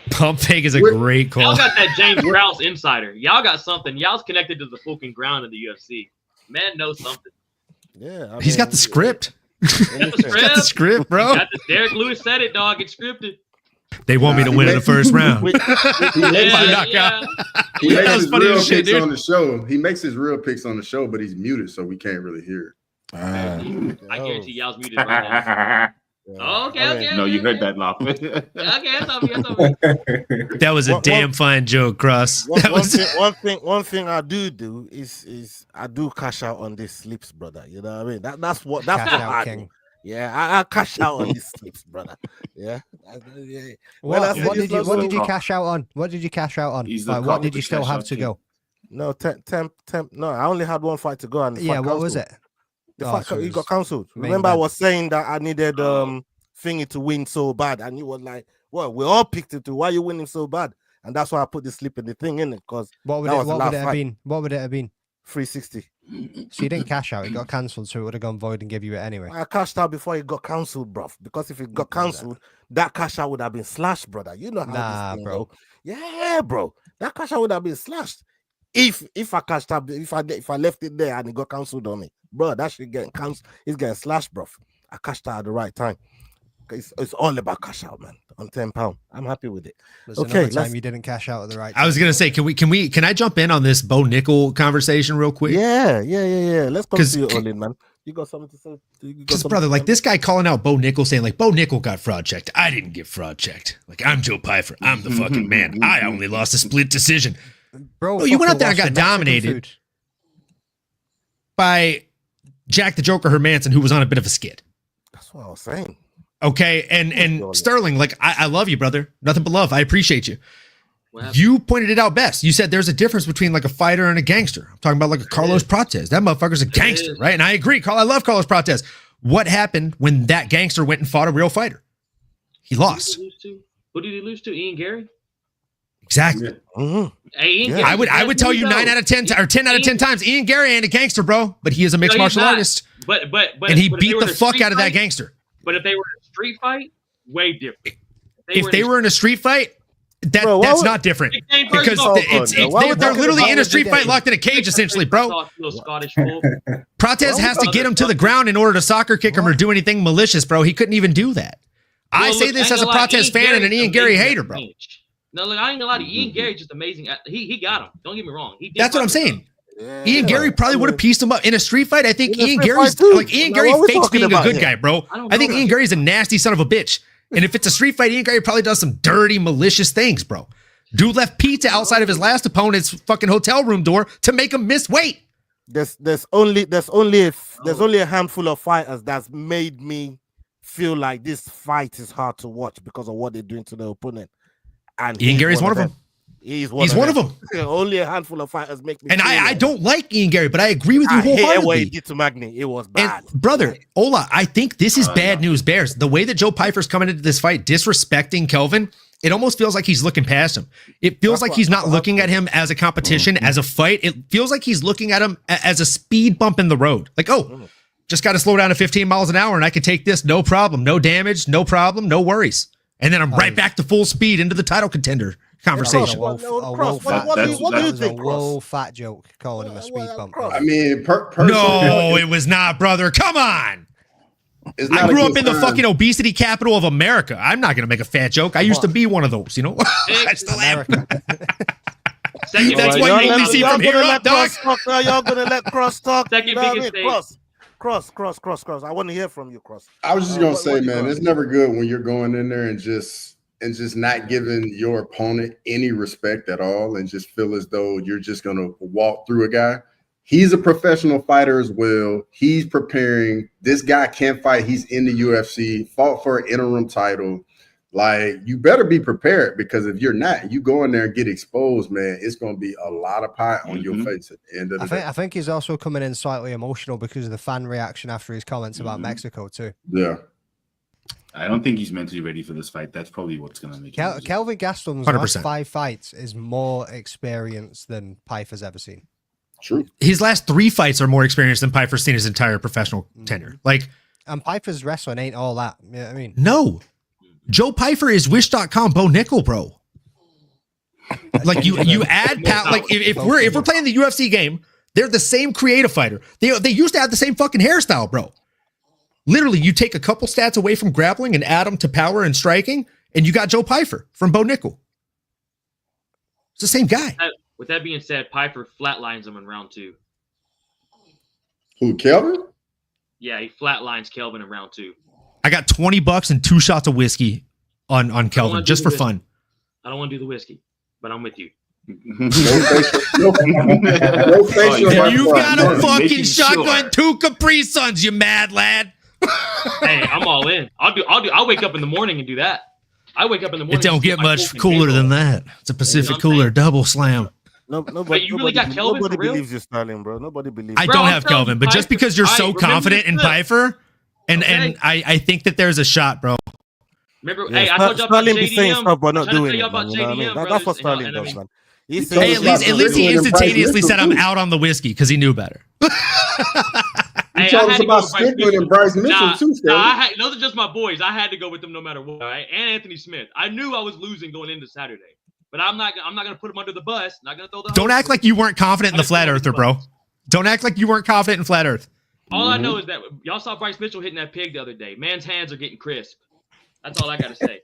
Pump fake is a great call. Y'all got that James Krause insider. Y'all got something. Y'all's connected to the fucking ground of the UFC. Man knows something. Yeah, he's got the script. He's got the script, bro. Derek Lewis said it, dog. It's scripted. They want me to win in the first round. He makes his real picks on the show. He makes his real picks on the show, but he's muted, so we can't really hear it. I guarantee y'all's muted right now. Okay. No, you heard that laugh. Okay, that's that was a damn fine joke, Cross. One thing I do is I do cash out on these slips, brother. You know what I mean? That's what I do. Yeah, I cash out on these slips, brother. Yeah. What did you cash out on? What did you cash out on? What did you still have to go? No, 10. No, I only had 1 fight to go. And what was it? The fight he got cancelled. Remember, I was saying that I needed Thingy to win so bad, and you were like, "Well, we all picked it to. Why are you winning so bad?" And that's why I put the slip in the thing in it because what would it have been? What would it have been? 360. So you didn't cash out. It got cancelled, so it would have gone void and give you it anyway. I cashed out before it got cancelled, bro. Because if it got cancelled, that cash out would have been slashed, brother. You know how this thing go. Yeah, bro. That cash out would have been slashed. If I cashed out, if I left it there and it got cancelled on me, bro, that shit getting cancelled. It's getting slashed, bro. I cashed out at the right time. It's all about cash out, man. On £10, I'm happy with it. There's another time you didn't cash out at the right time. I was gonna say, can I jump in on this Bo Nickel conversation real quick? Yeah. Let's come to you, Olin, man. You got something to say? Because brother, like this guy calling out Bo Nickel, saying like Bo Nickel got fraud checked. I didn't get fraud checked. Like I'm Joe Pyfer. I'm the fucking man. I only lost a split decision. Bro, you went out there and got dominated by Jack the Joker Hermanson, who was on a bit of a skid. That's what I was saying. Okay, and Sterling, like I love you, brother. Nothing but love. I appreciate you. You pointed it out best. You said there's a difference between like a fighter and a gangster. I'm talking about like a Carlos Prates. That motherfucker's a gangster, right? And I agree. I love Carlos Prates. What happened when that gangster went and fought a real fighter? He lost. Who did he lose to? Ian Gary? Exactly. Hey, Ian Gary, I would tell you 9 out of 10 or 10 out of 10 times. Ian Gary ain't a gangster, bro, but he is a mixed martial artist. But and he but beat the fuck out of that gangster. But if they were in a street fight, way different. If they were in a street fight, that's not different because they're literally in a street fight locked in a cage essentially, bro. Prates has to get him to the ground in order to soccer kick him or do anything malicious, bro. He couldn't even do that. I say this as a Prates fan and an Ian Gary hater, bro. No, look, I ain't gonna lie to you. Ian Gary's just amazing. He got him. Don't get me wrong. That's what I'm saying. Ian Gary probably would have pieced him up in a street fight. I think Ian Gary's fakes being a good guy, bro. I think Ian Gary's a nasty son of a bitch. And if it's a street fight, Ian Gary probably does some dirty, malicious things, bro. Dude left pizza outside of his last opponent's fucking hotel room door to make him miss weight. There's only a handful of fighters that's made me feel like this fight is hard to watch because of what they're doing to the opponent. And Ian Gary's one of them. He's one of them. Only a handful of fighters make me. And I don't like Ian Gary, but I agree with you wholeheartedly. I hate what he did to Magny. It was bad. And brother, Ola, I think this is bad news bears. The way that Joe Pyfer's coming into this fight, disrespecting Kelvin, it almost feels like he's looking past him. It feels like he's not looking at him as a competition, as a fight. It feels like he's looking at him as a speed bump in the road. Like, just got to slow down to 15 miles an hour and I can take this, no problem, no damage, no problem, no worries. And then I'm right back to full speed into the title contender conversation. What do you think? A fat joke calling him a speed bump. I mean, no, it was not, brother. Come on. I grew up in the fucking obesity capital of America. I'm not going to make a fat joke. I used to be one of those, you know? I still am. That's why you only see from here up, dog. Y'all going to let Cross talk? Second biggest stage. Cross. I want to hear from you, Cross. I was just gonna say, man, it's never good when you're going in there and just not giving your opponent any respect at all, and just feel as though you're just gonna walk through a guy. He's a professional fighter as well. He's preparing. This guy can't fight. He's in the UFC, fought for an interim title. Like, you better be prepared, because if you're not, you go in there and get exposed, man, it's going to be a lot of pie on your face at the end of the day. I think he's also coming in slightly emotional because of the fan reaction after his comments about Mexico too. Yeah. I don't think he's mentally ready for this fight. That's probably what's going to make him lose. Kelvin Gaston's 100%. last 5 fights is more experience than Pyfer's ever seen. True. His last 3 fights are more experienced than Pyfer's seen his entire professional tenure. Like, and Pyfer's wrestling ain't all that. You know what I mean? No. Joe Pyfer is Wish.com Bo Nickel, bro. Like you add like if we're playing the UFC game, they're the same creative fighter. They used to have the same fucking hairstyle, bro. Literally, you take a couple stats away from grappling and add them to power and striking, and you got Joe Pyfer from Bo Nickel. It's the same guy. With that being said, Pyfer flatlines him in round 2. Who, Kelvin? Yeah, he flatlines Kelvin in round 2. I got $20 and 2 shots of whiskey on Kelvin just for fun. I don't want to do the whiskey, but I'm with you. No facial. You got a fucking shotgun 2 Capri Suns, you mad lad. Hey, I'm all in. I'll wake up in the morning and do that. I wake up in the morning. It don't get much cooler than that. It's a Pacific Cooler double slam. But you really got Kelvin? Nobody for real? believes you, Sterling, bro. Nobody believes. I don't have Kelvin, but just because you're so confident in Pyfer, and I think that there's a shot, bro. Remember, hey, I told y'all about Sterling be saying JDM. stuff but not I'm trying to doing tell it. y'all about Man, you know what I mean? JDM, That's what brothers. Sterling does, man. Hey, at least he instantaneously said I'm out on the whiskey because he knew better. You told us about Strickland and Bryce Mitchell too, Sterling. Those are just my boys. I had to go with them no matter what. All right? And Anthony Smith. I knew I was losing going into Saturday, but I'm not gonna put him under the bus. Not gonna throw the. Don't act like you weren't confident in the flat earther, bro. Don't act like you weren't confident in flat earth. All I know is that y'all saw Bryce Mitchell hitting that pig the other day. Man's hands are getting crisp. That's all I gotta say.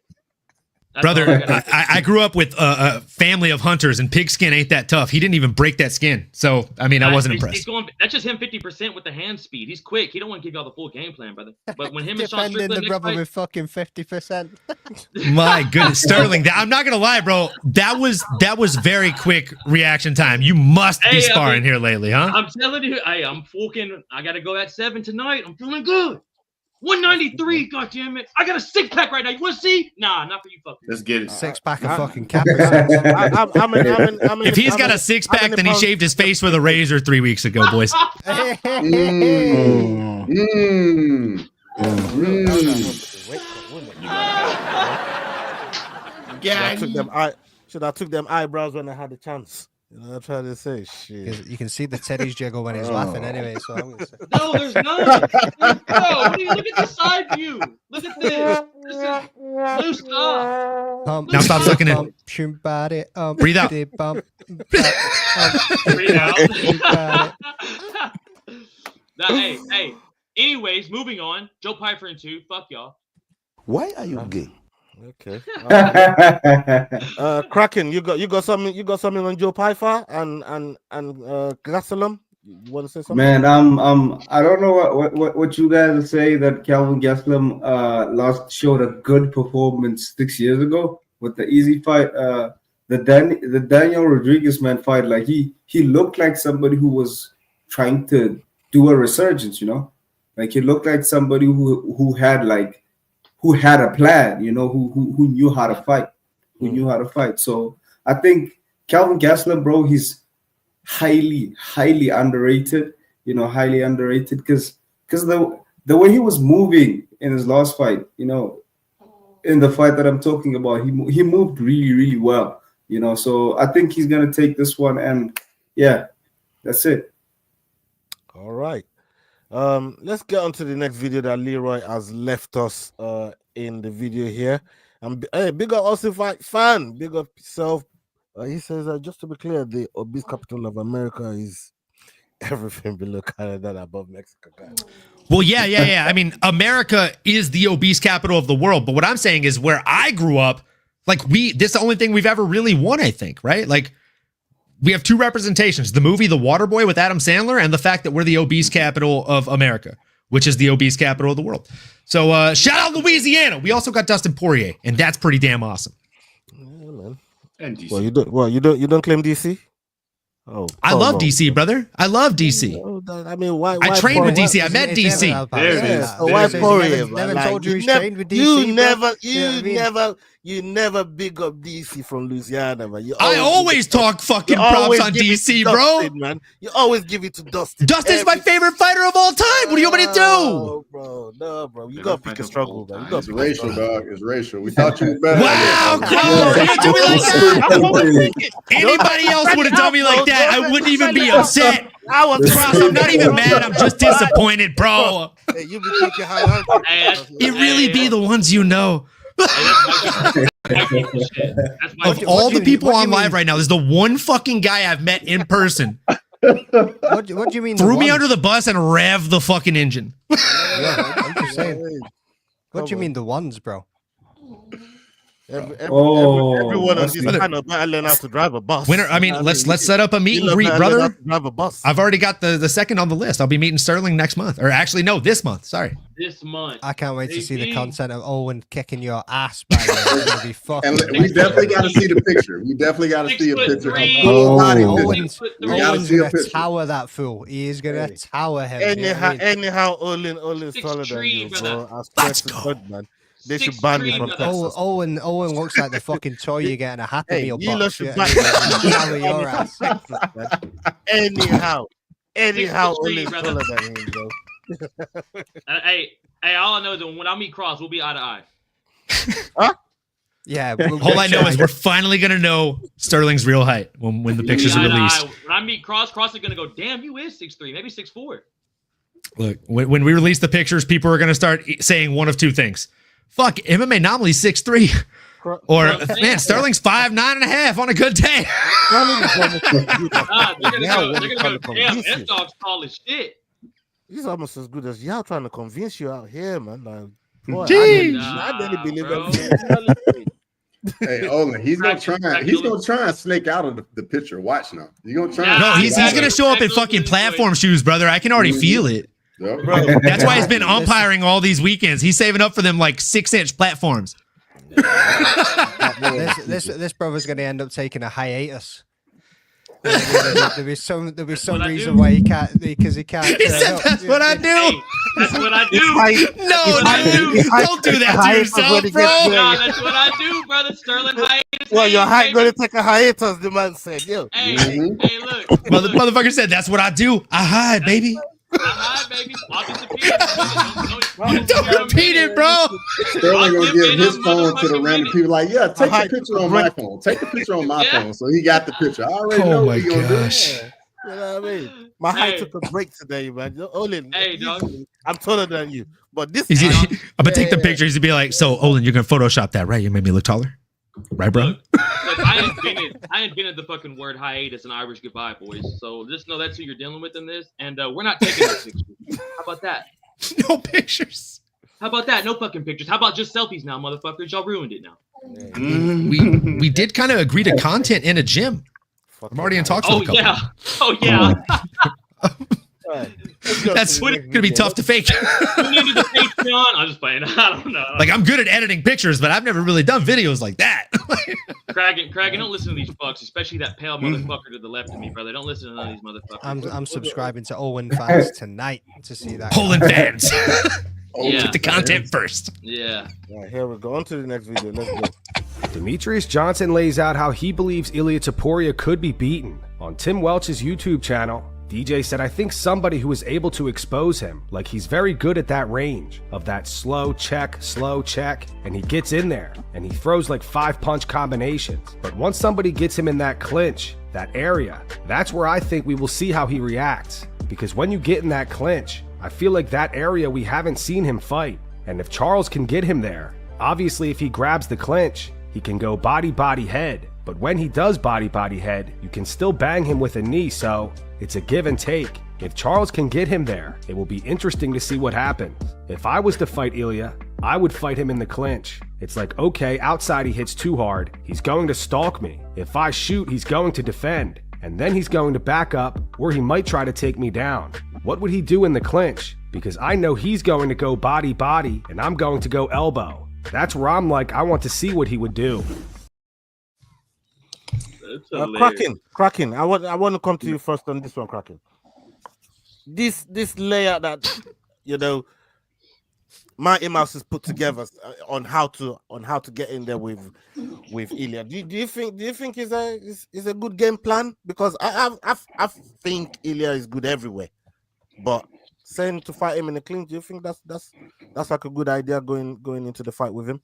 Brother, I grew up with a family of hunters, and pig skin ain't that tough. He didn't even break that skin. So, I mean, I wasn't impressed. That's just him 50% with the hand speed. He's quick. He don't want to give y'all the full game plan, brother. But when him and Sean Defending Strickland the brother with fucking 50%. My goodness, Sterling, I'm not gonna lie, bro. That was very quick reaction time. You must be sparring here lately, huh? I'm telling you, I'm fucking. I gotta go at 7 tonight. I'm feeling good. 193, goddammit. I got a 6-pack right now. You want to see? Nah, not for you fuckers. Let's get it. 6-pack of fucking Capri. If he's got a 6-pack, then he shaved his face with a razor 3 weeks ago, boys. Should I took them eyebrows when I had the chance? You know what I'm trying to say? Shit. You can see the teddies jiggle when he's laughing anyway. So I'm gonna say. No, there's none. No, look at the side view. Look at this. This is loose top. Now stop sucking in. Breathe out. Breathe out. Now, hey. Anyways, moving on. Joe Pyfer and 2. Fuck y'all. Why are you gay? Okay. Kraken, you got something on Joe Pyfer and Gastelum? You want to say something? Man, I don't know what you guys are saying that Calvin Gastelum showed a good performance 6 years ago with the easy fight. The Daniel Rodriguez fight, like he looked like somebody who was trying to do a resurgence, you know, like he looked like somebody who had a plan, you know, who knew how to fight. So I think Calvin Gastelum, bro, he's highly underrated, you know, because the way he was moving in his last fight, you know, in the fight that I'm talking about, he moved really well, you know. So I think he's gonna take this one, and yeah, that's it. All right. Let's get on to the next video that Leroy has left us in the video here. Hey, big up Austin Fight fan, big up yourself. He says, just to be clear, the obese capital of America is everything below Canada and above Mexico. Well, yeah. I mean, America is the obese capital of the world. But what I'm saying is where I grew up, like this is the only thing we've ever really won, I think, right? Like we have 2 representations, the movie The Waterboy with Adam Sandler and the fact that we're the obese capital of America, which is the obese capital of the world. So shout out Louisiana. We also got Dustin Poirier, and that's pretty damn awesome. Yeah, man. And DC. Well, you don't claim DC? Oh, I love DC, brother. I love DC. I mean, why I trained with DC. I met DC. There it is. Why Poirier? Never told you he's trained with DC. You never big up DC from Louisiana, man. I always talk fucking props on DC, bro. Dustin, man. You always give it to Dustin. Dustin's my favorite fighter of all time. What do you want me to do? No, bro. You gotta pick a struggle, man. It's racial, dog. It's racial. We thought you were better. Wow, Carl, you do me like that. Anybody else would have done me like that, I wouldn't even be upset. I'm not even mad. I'm just disappointed, bro. Hey, you be thinking how it really be the ones you know. Of all the people on live right now, there's the one fucking guy I've met in person. What do you mean? Threw me under the bus and rev the fucking engine. Yeah, I'm just saying. What do you mean the ones, bro? Everyone on this panel better learn how to drive a bus. Winner, I mean, let's set up a meet and greet, brother. Drive a bus. I've already got the second on the list. I'll be meeting Sterling next month, or actually, no, this month. Sorry, this month. I can't wait to see the content of Owen kicking your ass back there. It's gonna be fucking. And we definitely got to see the picture. We definitely got to see a picture. Owen's gonna tower that fool. He is gonna tower him. Anyhow, Olin's taller than you, bro. Let's go, man. They should ban me from Texas. Owen looks like the fucking toy you get in a Happy Meal box. Should ban your ass. Anyhow, Olin's taller than him, bro. Hey, all I know is that when I meet Cross, we'll be eye to eye. Huh? Yeah. All I know is we're finally gonna know Sterling's real height when the pictures are released. When I meet Cross is gonna go, damn, you is 6'3", maybe 6'4". Look, when we release the pictures, people are gonna start saying one of 2 things. Fuck, MMA Anomaly 6'3", or man, Sterling's 5'9.5" on a good day. They're gonna go, damn, this dog's tall as shit. He's almost as good as y'all trying to convince you out here, man. Like, boy, I didn't believe it. Hey, Olin, he's gonna try and snake out of the picture. Watch now. You're gonna try. No, he's gonna show up in fucking platform shoes, brother. I can already feel it. Yep. Bro, that's why he's been umpiring all these weekends. He's saving up for them like 6-inch platforms. This brother's gonna end up taking a hiatus. There'll be some reason why he can't, because he can't. He said that's what I do. That's what I do. Don't do that to yourself, bro. Nah, that's what I do, brother. Sterling hiatus. Well, your height gonna take a hiatus, the man said. Yo. Hey, look. Motherfucker said, that's what I do. I hide, baby. Baby. I'll disappear. Don't repeat it, bro. Sterling gonna give his phone to the random people. Like, yeah, take the picture on my phone. Take the picture on my phone. So he got the picture. I already know what he gonna do. You know what I mean? My height took a break today, man. Olin, I'm taller than you. But this I'm gonna take the picture. He's gonna be like, so Olin, you're gonna Photoshop that, right? You made me look taller. Right, bro? Look, I invented the fucking word hiatus and Irish goodbye, boys. So just know that's who you're dealing with in this. And we're not taking no pictures. How about that? No pictures. How about that? No fucking pictures. How about just selfies now, motherfuckers? Y'all ruined it now. We did kind of agree to content in a gym. I'm already in talks with a couple. Oh yeah. That's gonna be tough to fake. You needed the Patreon. I'm just playing. I don't know. Like, I'm good at editing pictures, but I've never really done videos like that. Kragan, don't listen to these fucks, especially that pale motherfucker to the left of me, brother. Don't listen to none of these motherfuckers. I'm subscribing to Owen fans tonight to see that. Owen fans. Yeah. Put the content first. Yeah. All right, here we go. On to the next video. Let's go. Demetrius Johnson lays out how he believes Ilia Topuria could be beaten. On Tim Welch's YouTube channel, DJ said, I think somebody who is able to expose him, like he's very good at that range of that slow check, and he gets in there and he throws like 5-punch combinations. But once somebody gets him in that clinch, that area, that's where I think we will see how he reacts. Because when you get in that clinch, I feel like that area we haven't seen him fight. And if Charles can get him there, obviously if he grabs the clinch, he can go body, head. But when he does body, head, you can still bang him with a knee, so it's a give and take. If Charles can get him there, it will be interesting to see what happens. If I was to fight Ilia, I would fight him in the clinch. It's like, okay, outside he hits too hard, he's going to stalk me. If I shoot, he's going to defend. And then he's going to back up, or he might try to take me down. What would he do in the clinch? Because I know he's going to go body, and I'm going to go elbow. That's where I'm like, I want to see what he would do. Kraken. I want to come to you first on this one, Kraken. This layout that Mighty Mouse has put together on how to get in there with Ilia. Do you think is a good game plan? Because I think Ilia is good everywhere, but saying to fight him in the clinch, do you think that's like a good idea going into the fight with him?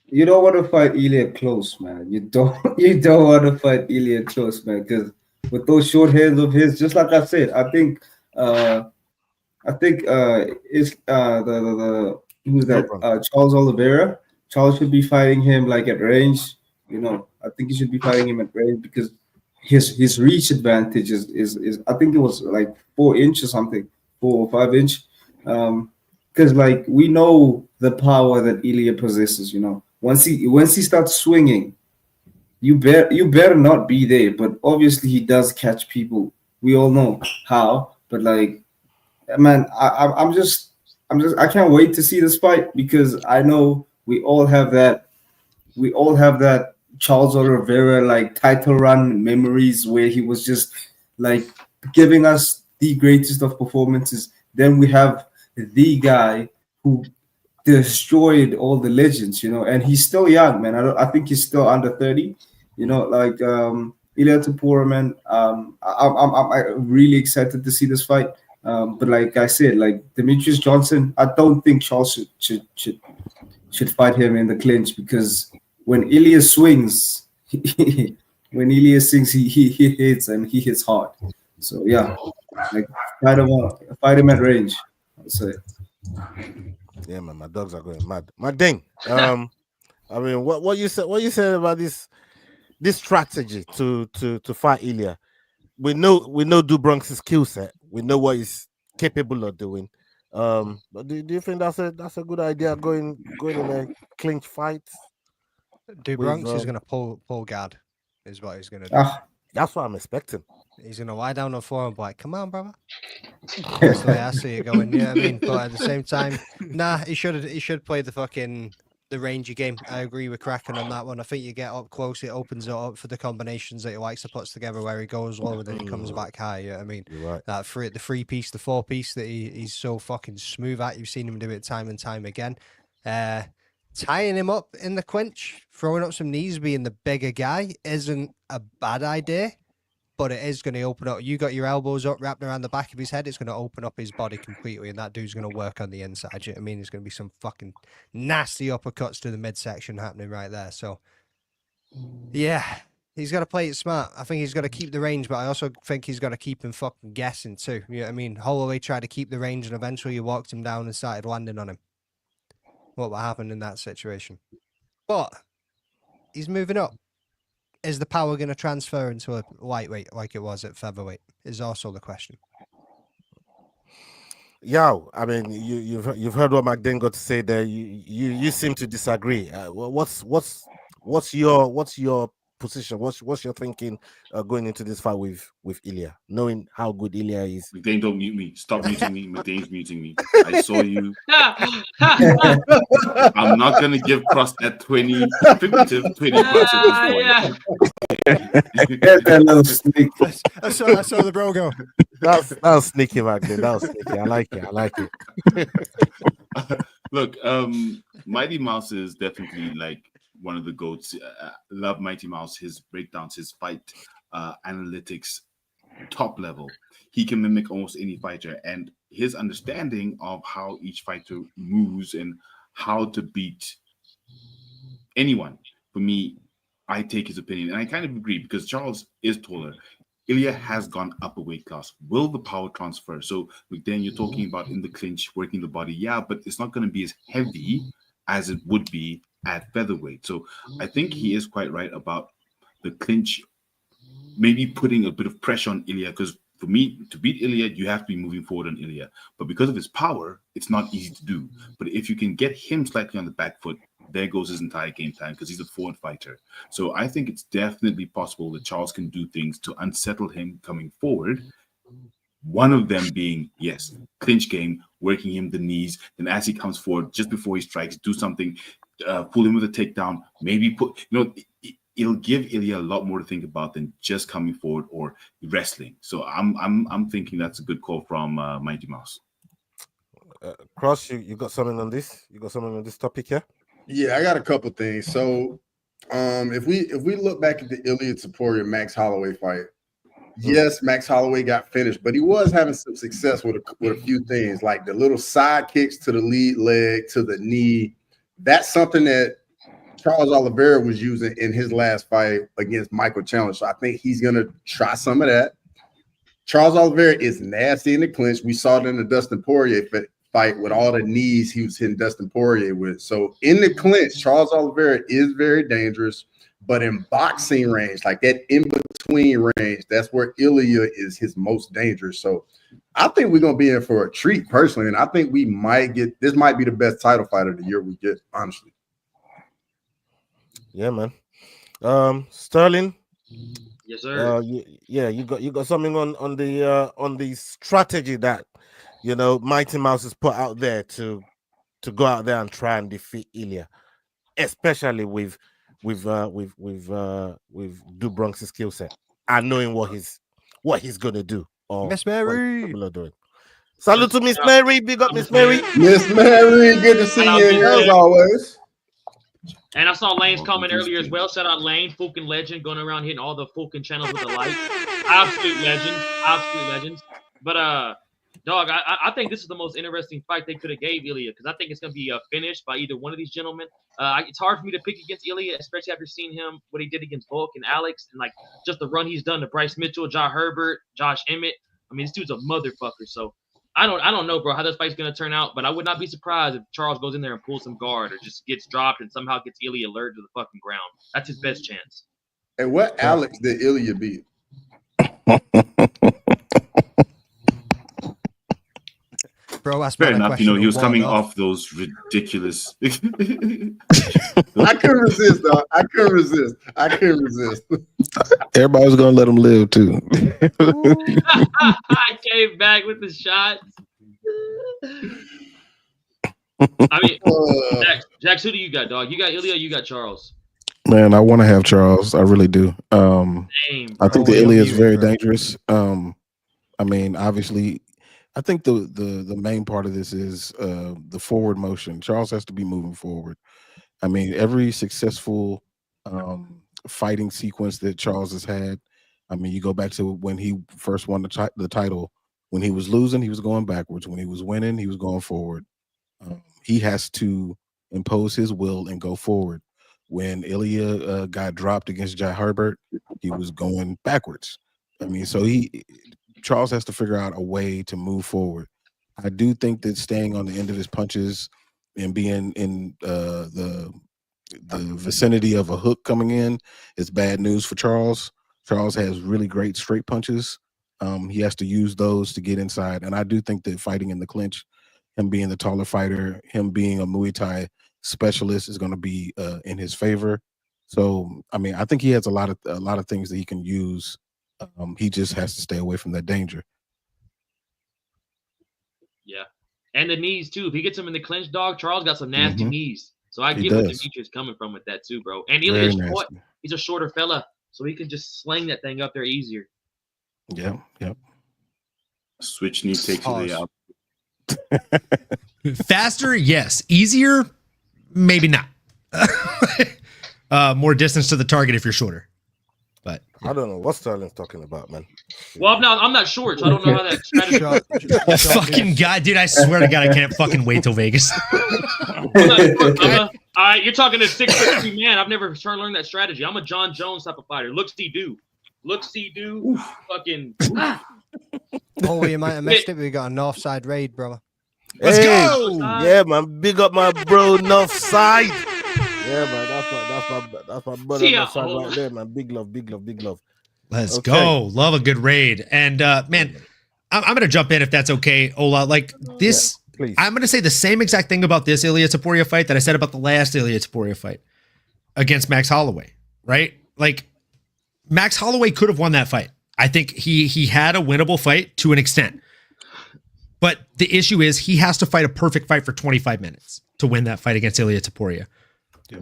You don't want to fight Ilia close, man. You don't want to fight Ilia close, man, because with those short hands of his, just like I said, I think it's the who's that? Charles Oliveira. Charles should be fighting him like at range. I think he should be fighting him at range because his reach advantage is I think it was like 4 inch or something, 4 or 5 inch. Because like we know the power that Ilia possesses, Once he starts swinging, you better not be there. But obviously he does catch people. We all know how. But like, man, I can't wait to see this fight because I know we all have that Charles Oliveira like title run memories where he was just like giving us the greatest of performances. Then we have the guy who destroyed all the legends, and he's still young, man. I think he's still under 30, like Ilia Topuria, man. I'm really excited to see this fight. But like I said, like Demetrius Johnson, I don't think Charles should fight him in the clinch because when Ilia swings, he hits and he hits hard. So yeah, like fight him at range, I'd say. Yeah, man, my dogs are going mad. My ding. I mean, what you said about this strategy to fight Ilia. We know Dubronx's skill set. We know what he's capable of doing. But do you think that's a good idea going in a clinch fight? Dubronx is gonna pull guard, is what he's gonna do. That's what I'm expecting. He's gonna lie down on the floor and be like, "Come on, brother." That's the way I see it going. You know what I mean? But at the same time, nah, he should play the fucking the rangy game. I agree with Kraken on that one. I think you get up close, it opens it up for the combinations that he likes to put together where he goes low and then he comes back high. You know what I mean? You're right. That the 3-piece, the 4-piece that he's so fucking smooth at. You've seen him do it time and time again. Tying him up in the clinch, throwing up some knees, being the bigger guy isn't a bad idea. But it is going to open up. You got your elbows up, wrapped around the back of his head. It's going to open up his body completely, and that dude's going to work on the inside. You know what I mean? There's going to be some fucking nasty uppercuts to the midsection happening right there. So, yeah, he's got to play it smart. I think he's got to keep the range, but I also think he's got to keep him fucking guessing too. You know what I mean? Holloway tried to keep the range, and eventually you walked him down and started landing on him. What will happen in that situation? But he's moving up. Is the power going to transfer into a lightweight like it was at featherweight? Is also the question. Yeah, I mean, you've heard what McDane got to say there. You seem to disagree. What's your position? What's your thinking going into this fight with Ilya, knowing how good Ilya is? McDane, don't mute me. Stop muting me. McDane's muting me. I saw you. I'm not gonna give Cross that 20 figurative 20 bucks at this point. I saw the bro go. That was sneaky, McDane. That was sneaky. I like it. Look, Mighty Mouse is definitely like one of the GOATs. Love Mighty Mouse, his breakdowns, his fight analytics, top level. He can mimic almost any fighter, and his understanding of how each fighter moves and how to beat anyone. For me, I take his opinion, and I kind of agree because Charles is taller. Ilya has gone up a weight class. Will the power transfer? So, then you're talking about in the clinch, working the body. Yeah, but it's not going to be as heavy as it would be at featherweight. So I think he is quite right about the clinch, maybe putting a bit of pressure on Ilya, because for me, to beat Ilya, you have to be moving forward on Ilya. But because of his power, it's not easy to do. But if you can get him slightly on the back foot, there goes his entire game plan because he's a forward fighter. So I think it's definitely possible that Charles can do things to unsettle him coming forward. One of them being, yes, clinch game, working him the knees. Then as he comes forward, just before he strikes, do something, pull him with a takedown, maybe it'll give Ilya a lot more to think about than just coming forward or wrestling. So I'm thinking that's a good call from Mighty Mouse. Cross, you got something on this? You got something on this topic here? Yeah, I got a couple things. So if we look back at the Ilya Topuria Max Holloway fight, yes, Max Holloway got finished, but he was having some success with a few things, like the little side kicks to the lead leg, to the knee. That's something that Charles Oliveira was using in his last fight against Michael Chandler. So I think he's going to try some of that. Charles Oliveira is nasty in the clinch. We saw it in the Dustin Poirier fight with all the knees he was hitting Dustin Poirier with. So in the clinch, Charles Oliveira is very dangerous. But in boxing range, like that in-between range, that's where Ilya is his most dangerous. So I think we're going to be in for a treat personally. And I think we might get – this might be the best title fight of the year we get, honestly. Yeah, man. Sterling? Yes, sir. You got something on the strategy that, Mighty Mouse has put out there to go out there and try and defeat Ilya, especially with Dubronx's skill set and knowing what he's gonna do. Miss Mary, doing. Salute to Miss Mary. Big up, Miss Mary. Miss Mary, good to see you as always. And I saw Lane's comment earlier as well. Shout out Lane, Fulkin legend, going around hitting all the Fulkin channels with the light. Absolute legends. But dog, I think this is the most interesting fight they could have gave Ilya, because I think it's going to be a finish by either one of these gentlemen. It's hard for me to pick against Ilya, especially after seeing him, what he did against Volk and Alex, and like just the run he's done to Bryce Mitchell, Josh Herbert, Josh Emmett. I mean, this dude's a motherfucker. So I don't know, bro, how this fight's going to turn out, but I would not be surprised if Charles goes in there and pulls some guard or just gets dropped and somehow gets Ilya lured to the fucking ground. That's his best chance. And what Alex did Ilya beat? Bro, that's fair enough. He was coming off those ridiculous. I couldn't resist, though. I couldn't resist. Everybody was gonna let him live too. I came back with the shots. I mean, Jax, who do you got, dog? You got Ilya, you got Charles. Man, I want to have Charles. I really do. Damn, I think bro. the Ilya is Bro. very dangerous. I mean, obviously, I think the main part of this is the forward motion. Charles has to be moving forward. I mean, every successful fighting sequence that Charles has had. I mean, you go back to when he first won the title. When he was losing, he was going backwards. When he was winning, he was going forward. He has to impose his will and go forward. When Ilya got dropped against Jai Herbert, he was going backwards. I mean, so Charles has to figure out a way to move forward. I do think that staying on the end of his punches and being in the vicinity of a hook coming in is bad news for Charles. Charles has really great straight punches. He has to use those to get inside. And I do think that fighting in the clinch, him being the taller fighter, him being a Muay Thai specialist is going to be in his favor. So, I mean, I think he has a lot of things that he can use. He just has to stay away from that danger. Yeah. And the knees, too. If he gets him in the clinch, dog, Charles got some nasty knees. So I He get where does. Demetrius coming from with that, too, bro. And Very Ilya's nasty. short. He's a shorter fella, so he can just sling that thing up there easier. Yeah, yep. Switch knee takes Ilya out. Faster, yes. Easier, maybe not. More distance to the target if you're shorter. But I don't know what Sterling's talking about, man. Well, I'm not short, so I don't know how that strategy. fucking God, dude, I swear to God, I can't fucking wait till Vegas. You're talking to 6'3" man. I've never learned that strategy. I'm a John Jones type of fighter. Look, see, do. Fucking. Oh, you might have missed it. We got a north side raid, brother. Let's go. Yeah, man. Big up my bro, North Side. Yeah, man. That's my brother, North Side right there, man. Big love. Let's go. Love a good raid. And man, I'm going to jump in if that's okay, Ola. Like this, please. I'm going to say the same exact thing about this Ilya Topuria fight that I said about the last Ilya Topuria fight against Max Holloway, right? Like Max Holloway could have won that fight. I think he had a winnable fight to an extent. But the issue is he has to fight a perfect fight for 25 minutes to win that fight against Ilya Topuria.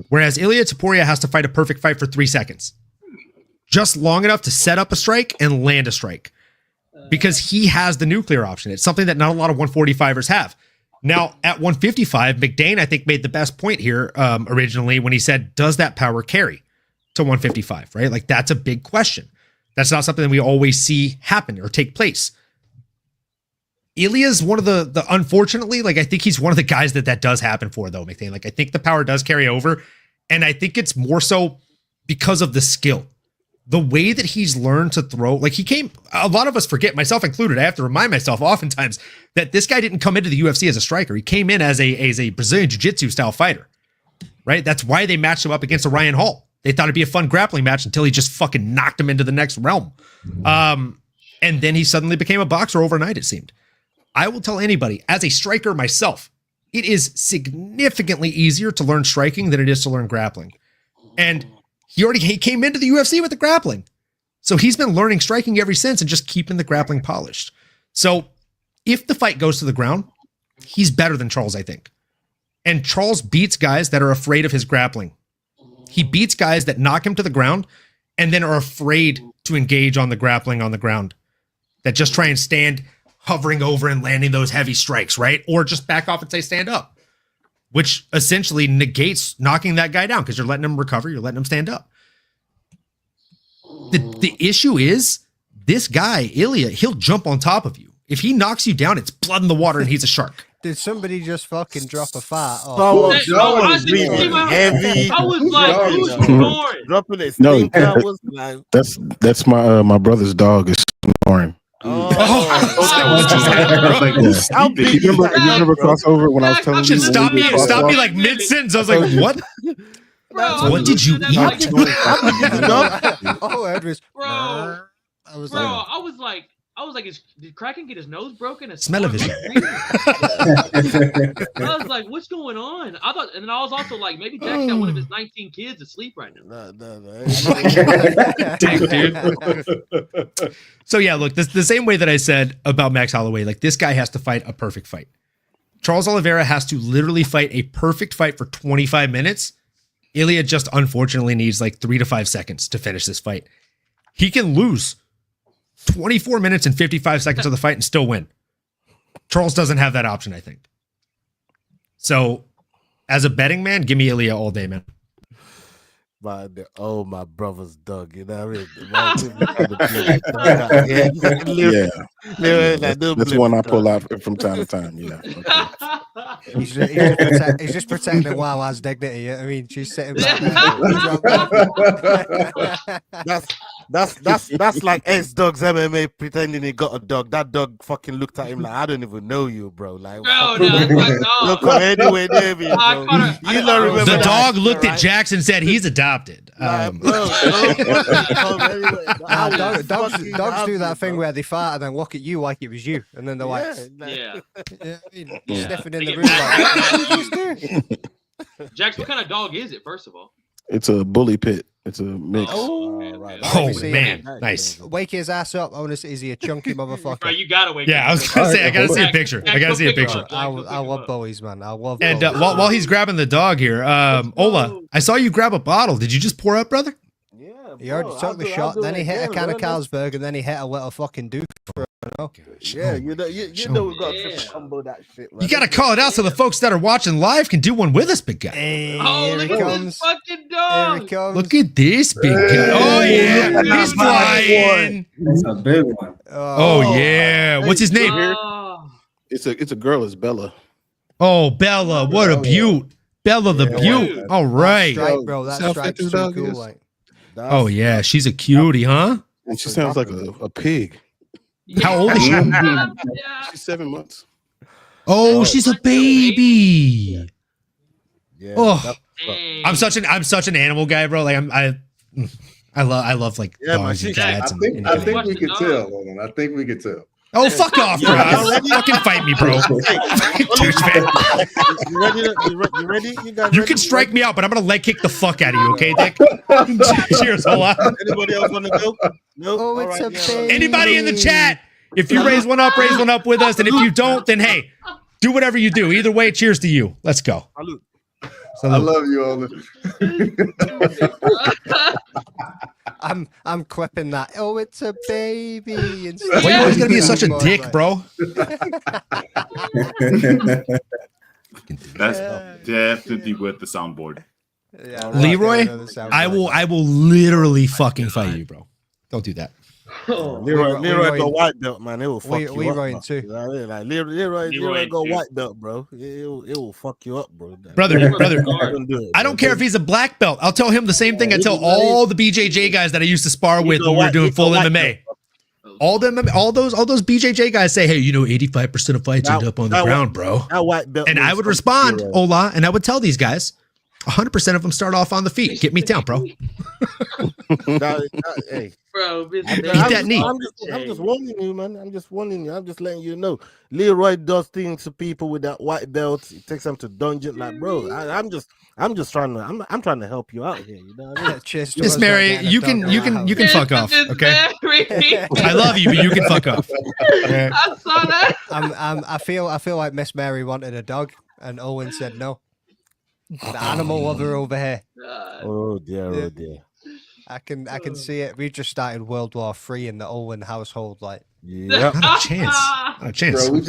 Whereas Ilya Topuria has to fight a perfect fight for 3 seconds. Just long enough to set up a strike and land a strike. Because he has the nuclear option. It's something that not a lot of 145ers have. Now, at 155, McDane, I think, made the best point here originally when he said, does that power carry to 155, right? Like, that's a big question. That's not something that we always see happen or take place. Ilya's one of the unfortunately, like, I think he's one of the guys that does happen for, though, McDane. Like, I think the power does carry over. And I think it's more so because of the skill. The way that he's learned to throw, like a lot of us forget, myself included. I have to remind myself oftentimes that this guy didn't come into the UFC as a striker. He came in as a Brazilian Jiu-Jitsu style fighter, right? That's why they matched him up against Ryan Hall. They thought it'd be a fun grappling match until he just fucking knocked him into the next realm. And then he suddenly became a boxer overnight, it seemed. I will tell anybody, as a striker myself, it is significantly easier to learn striking than it is to learn grappling. And he came into the UFC with the grappling. So he's been learning striking ever since and just keeping the grappling polished. So if the fight goes to the ground, he's better than Charles, I think. And Charles beats guys that are afraid of his grappling. He beats guys that knock him to the ground and then are afraid to engage on the grappling on the ground. That just try and stand hovering over and landing those heavy strikes, right? Or just back off and say stand up. Which essentially negates knocking that guy down because you're letting him recover, you're letting him stand up. The issue is this guy, Ilya, he'll jump on top of you. If he knocks you down, it's blood in the water and he's a shark. Did somebody just fucking drop a fart? I was like, who's snoring? Dropping it. No, that's my brother's dog is snoring. What just happened, bro? You remember crossover when I was telling you? Stop me like mid-sentence. I was like, what? What did you eat? Oh, Edris. Bro, I was like, did Kraken get his nose broken? Smell of it. I was like, what's going on? I thought, and then I was also like, maybe Jack's got one of his 19 kids asleep right now. Dang, dude. So yeah, look, the same way that I said about Max Holloway, like this guy has to fight a perfect fight. Charles Oliveira has to literally fight a perfect fight for 25 minutes. Ilya just unfortunately needs like 3 to 5 seconds to finish this fight. He can lose 24 minutes and 55 seconds of the fight and still win. Charles doesn't have that option, I think. So, as a betting man, give me Ilya all day, man. My brother's dog, you know what That's one I pull out from time to time. Yeah, He's just protecting Wawa's dignity. I mean, she's sitting back there. That's like ex-Dog's MMA pretending he got a dog. That dog fucking looked at him like, I don't even know you, bro. Like, don't come anywhere near me, bro. You don't remember the that dog shit, looked right? at Jackson and said he's adopted. Dogs do that thing where they fart and then look at you like it was you, and then they're like, sniffing in the room. Like, Jax, what kind of dog is it? First of all, it's a bully pit. It's a mix. Man, nice. Wake his ass up. Honestly, is he a chunky motherfucker? Bro, you gotta wake. Yeah, I was gonna say I gotta see a picture. I gotta see a picture. I love bullies, man. I love. And bullies. while he's grabbing the dog here, Ola, I saw you grab a bottle. Did you just pour up, brother? He already took the shot, then he hit a can of Carlsberg, and then he hit a little fucking doof for it. Yeah, you know we got to combo that shit. You gotta call it out so the folks that are watching live can do one with us, big guy. Hey, Oh, look at this fucking dog. Here he comes. Look at this big guy. Oh yeah, he's flying. It's a big one. Oh yeah, what's his name? It's a girl. It's Bella. Oh Bella, what a beaut. Bella the beaut. All right. Strike, bro. That How strike's fat this so dog cool. is? Like. Oh yeah, she's a cutie, huh? And she sounds like a pig. How old is she? She's 7 months. Oh, she's a baby. Yeah, Oh, I'm such an animal guy, bro. Like I love like dogs and cats. I think we could tell. Logan. I think we could tell. Oh, fuck off, bro. Fucking fight me, bro. You ready? You can strike me out, but I'm gonna leg kick the fuck out of you, okay, Dick? Cheers, Ola. Anybody else want to go? No. Oh, it's a baby. Anybody in the chat? If you raise one up with us, and if you don't, then hey, do whatever you do. Either way, cheers to you. Let's go. Salute. I love you, Ola. I'm clipping that. Oh, it's a baby. Why are you always gonna be such a dick, bro? That's definitely worth the soundboard. Yeah, Leroy, I will literally fucking fight you, bro. Don't do that. Leroy got white belt, man. It will fuck you up. Leroy bro. too. You know what I mean? Like Leroy got white belt, bro. It will fuck you up, bro. Brother, I don't bro. care if he's a black belt. I'll tell him the same thing I tell all the BJJ guys that I used to spar with when we were doing full MMA. All those BJJ guys say, hey, 85% of fights end up on the ground, bro. That white belt. And I would respond, Ola, and I would tell these guys, 100% of them start off on the feet. Get me down, bro. Hey, Bro, Eat that knee. I'm just warning you, man. I'm just warning you. I'm just letting you know. Leroy does things to people with that white belt. He takes them to dungeon. Like, bro, I'm just trying to. I'm trying to help you out here. You know what I mean? Cheers, Miss Mary, you can fuck off, okay? I love you, but you can fuck off. Okay? I saw that. I feel like Miss Mary wanted a dog, and Owen said no. The animal lover over here. Oh dear. I can see it. We just started World War III in the Owen household, like. Yeah, not a chance. Bro,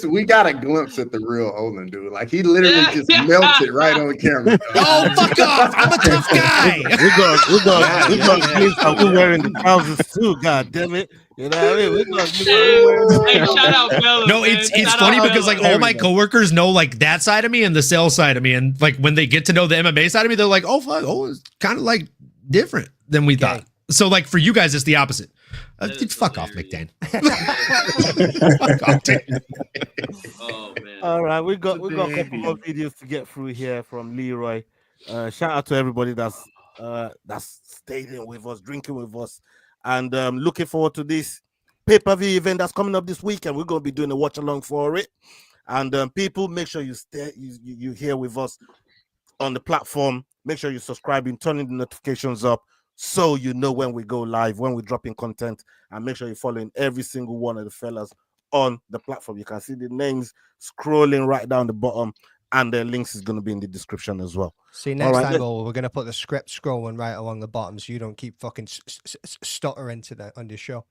we got a glimpse at the real Olin, dude. Like he literally just melted right on camera. Oh, fuck off! I'm a tough guy. We're gonna we're wearing the trousers too. God damn it! You know what I mean? Hey, shout out Bella. No, man. it's Shout funny out because Bella. like all my coworkers know like that side of me and the sales side of me, and like when they get to know the MMA side of me, they're like, oh fuck, it's kind of like different than we thought. So like for you guys, it's the opposite. Fuck off, McDan. Fuck off, Dan. Oh man. All right, we got a couple more videos to get through here from Leroy. Shout out to everybody that's staying in with us, drinking with us, and looking forward to this pay-per-view event that's coming up this weekend. We're gonna be doing a watch along for it, and people, make sure you here with us on the platform. Make sure you're subscribing, turning the notifications up, so you know when we go live, when we're dropping content, and make sure you're following every single one of the fellas on the platform. You can see the names scrolling right down the bottom, and the links is going to be in the description as well. See, next time we're going to put the script scrolling right along the bottom so you don't keep fucking stuttering to that on the show.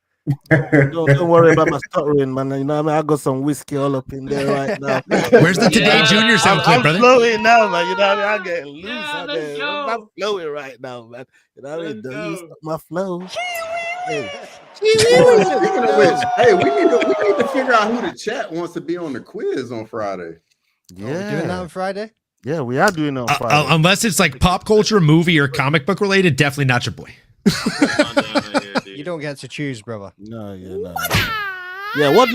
Don't worry about my stuttering, man. You know what I mean? I got some whiskey all up in there right now. Where's the Today Junior sound clip, brother? I'm flowing now, man. You know what I mean? I'm getting loose. I'm flowing right now, man. You know what I mean? Don't you stop my flow. Hey. Speaking of which, hey, we need to figure out who the chat wants to be on the quiz on Friday. Yeah, we're doing that on Friday. Yeah, we are doing it on Friday. Unless it's like pop culture, movie, or comic book related, definitely not your boy. You don't get to choose, brother. No. Yeah, what?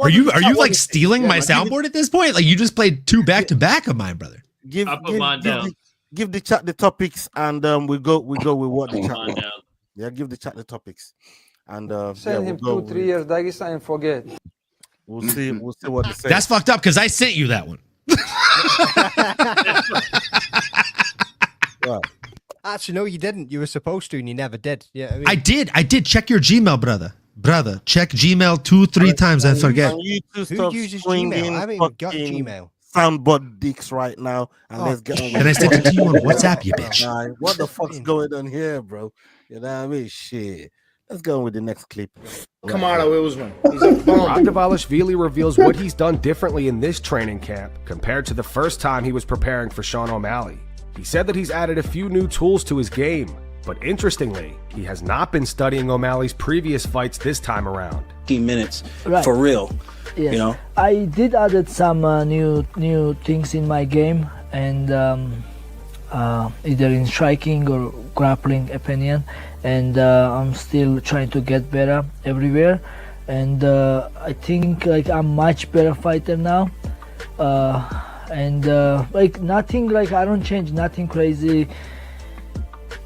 Are you like stealing my soundboard at this point? Like you just played 2 back-to-back of mine, brother. Give the chat the topics, and we go with what the chat wants. Yeah, give the chat the topics, and send him 2-3 years Dagestan and forget. We'll see what they say. That's fucked up because I sent you that one. Right. Actually, no, you didn't. You were supposed to, and you never did. Yeah, I did. Check your Gmail, brother. Check Gmail 2-3 times and forget. Who uses Gmail? I haven't even got Gmail. Soundboard dicks right now, and let's get on. And I sent it to you on WhatsApp, you bitch. What the fuck's going on here, bro? You know what I mean? Shit. Let's go with the next clip. Kamara Usman. He's a bum. Ravdavashvili reveals what he's done differently in this training camp compared to the first time he was preparing for Sean O'Malley. He said that he's added a few new tools to his game, but interestingly, he has not been studying O'Malley's previous fights this time around. 15 minutes for real. Yes. You know, I did added some new things in my game, and either in striking or grappling opinion, and I'm still trying to get better everywhere, and I think like I'm much better fighter now, and like nothing, like I don't change nothing crazy,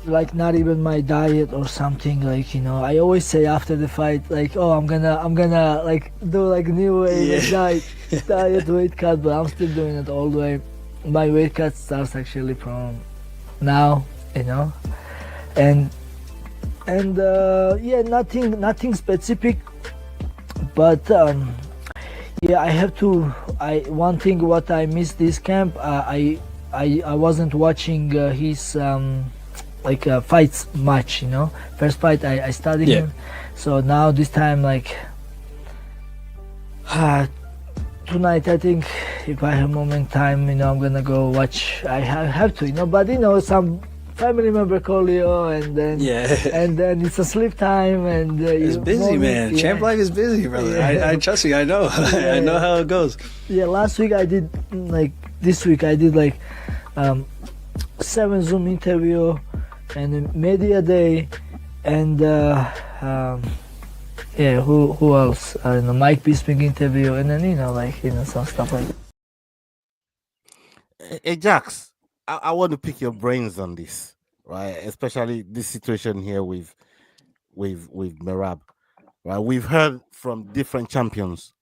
like not even my diet or something, like, you know, I always say after the fight, like, oh, I'm gonna like do like new way, like diet weight cut, but I'm still doing it all the way. My weight cut starts actually from now, you know, and yeah, nothing specific, but yeah, I have to. One thing what I missed this camp, I wasn't watching his like fights much, you know. First fight I studied him, so now this time, like tonight, I think if I have moment time, you know, I'm gonna go watch. I have to, you know, but you know, some family member call you, and then and then it's a sleep time, and it's busy, man. Champ life is busy, brother. I trust you. I know. I know how it goes. Yeah, last week I did, like this week I did like 7 Zoom interview and a media day, and yeah, who else? I don't know, Mike Bisping interview, and then, you know, like, you know, some stuff like that. Hey, Jax, I want to pick your brains on this, right? Especially this situation here with Merab, right? We've heard from different champions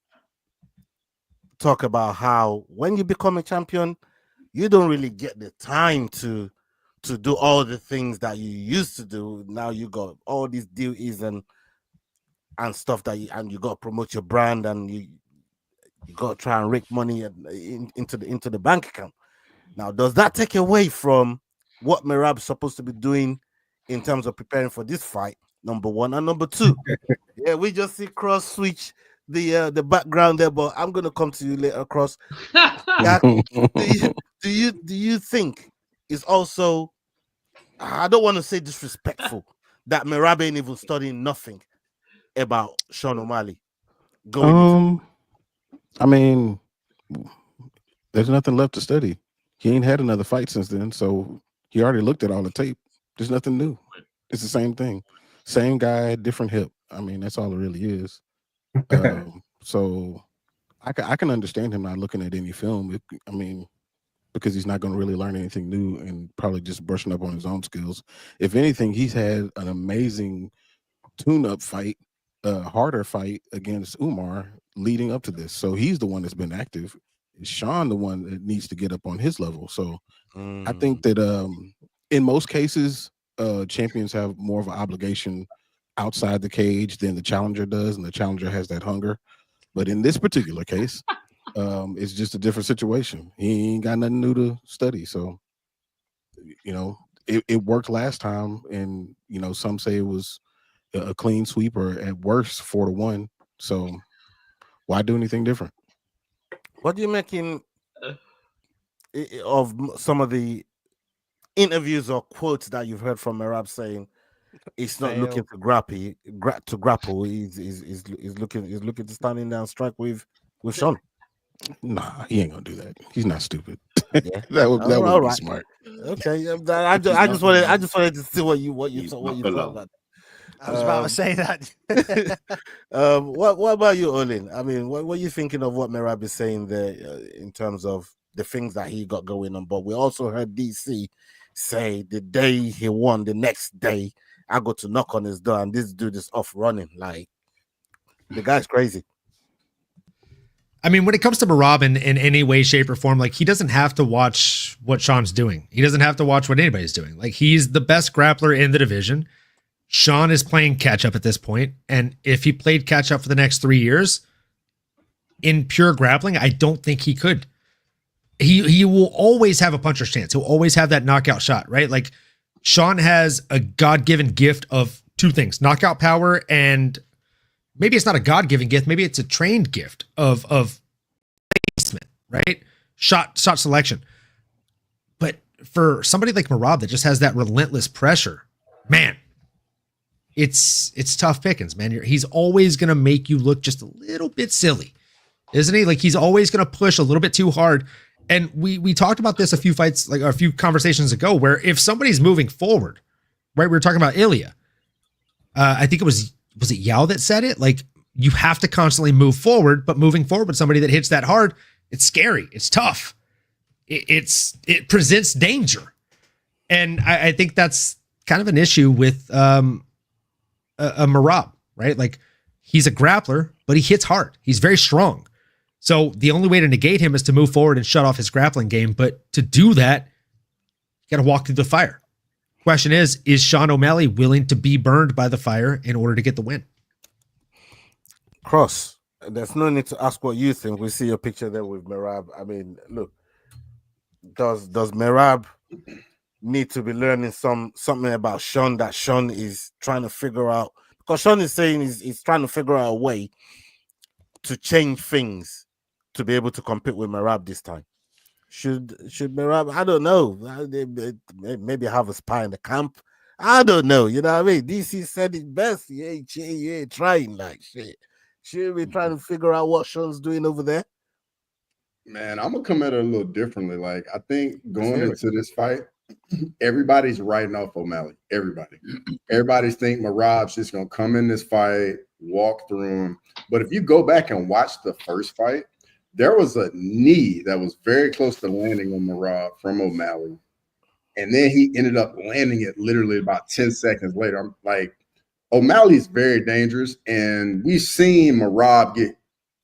talk about how when you become a champion, you don't really get the time to do all the things that you used to do. Now you got all these duties and stuff that you got to promote your brand, and you got to try and rake money into the bank account. Now, does that take away from what Merab's supposed to be doing in terms of preparing for this fight? Number one, and number two, yeah, we just see Cross switch the background there, but I'm gonna come to you later, Cross. Do you think it's also, I don't want to say disrespectful, that Merab ain't even studying nothing about Sean O'Malley? I mean, there's nothing left to study. He ain't had another fight since then, so he already looked at all the tape. There's nothing new. It's the same thing. Same guy, different hip. I mean, that's all it really is. So I can understand him not looking at any film. I mean, because he's not going to really learn anything new and probably just brushing up on his own skills. If anything, he's had an amazing tune-up fight, harder fight against Umar leading up to this. So he's the one that's been active. Is Sean the one that needs to get up on his level? So I think that in most cases, champions have more of an obligation outside the cage than the challenger does, and the challenger has that hunger. But in this particular case, it's just a different situation. He ain't got nothing new to study. So, you know, it worked last time, and you know, some say it was a clean sweep, or at worst 4-1. So why do anything different? What do you make of some of the interviews or quotes that you've heard from Merab saying he's not looking to grapple? He's looking to stand in there and strike with Sean. Nah, he ain't gonna do that. He's not stupid. Yeah. that would be smart. Okay, I just wanted to see what you thought about that. I was about to say that. What about you, Olin? I mean, what are you thinking of what Merab is saying there in terms of the things that he got going on? But we also heard DC say the day he won, the next day, I go to knock on his door and this dude is off running. Like, the guy's crazy. I mean, when it comes to Merab in any way, shape, or form, like, he doesn't have to watch what Sean's doing. He doesn't have to watch what anybody's doing. Like, he's the best grappler in the division. Sean is playing catch up at this point, and if he played catch up for the next 3 years in pure grappling, I don't think he could. He will always have a puncher's chance. He'll always have that knockout shot, right? Like, Sean has a God-given gift of two things: knockout power, and maybe it's not a God-given gift, maybe it's a trained gift of placement, right? Shot selection. But for somebody like Merab that just has that relentless pressure, man, it's tough pickings, man. He's always going to make you look just a little bit silly, isn't he? Like, he's always going to push a little bit too hard. And we talked about this a few conversations ago, where if somebody's moving forward, right? We were talking about Ilya. I think was it Yao that said it? Like, you have to constantly move forward, but moving forward with somebody that hits that hard, it's scary. It's tough. It presents danger. And I think that's kind of an issue with a Merab, right? Like, he's a grappler, but he hits hard. He's very strong. So the only way to negate him is to move forward and shut off his grappling game. But to do that, you got to walk through the fire. Question is Sean O'Malley willing to be burned by the fire in order to get the win? Cross, there's no need to ask what you think. We see your picture there with Merab. I mean, look, does Merab need to be learning something about Sean that Sean is trying to figure out? Because Sean is saying he's trying to figure out a way to change things to be able to compete with Merab this time. Should Merab, I don't know, maybe have a spy in the camp. I don't know, you know what I mean? DC said it best. You ain't trying like shit. Should we trying to figure out what Sean's doing over there? Man, I'm gonna come at it a little differently. Like, I think going into this fight, everybody's writing off O'Malley. Everybody's think Merab's just gonna come in this fight, walk through him. But if you go back and watch the first fight, there was a knee that was very close to landing on Merab from O'Malley. And then he ended up landing it literally about 10 seconds later. I'm like, O'Malley's very dangerous. And we've seen Merab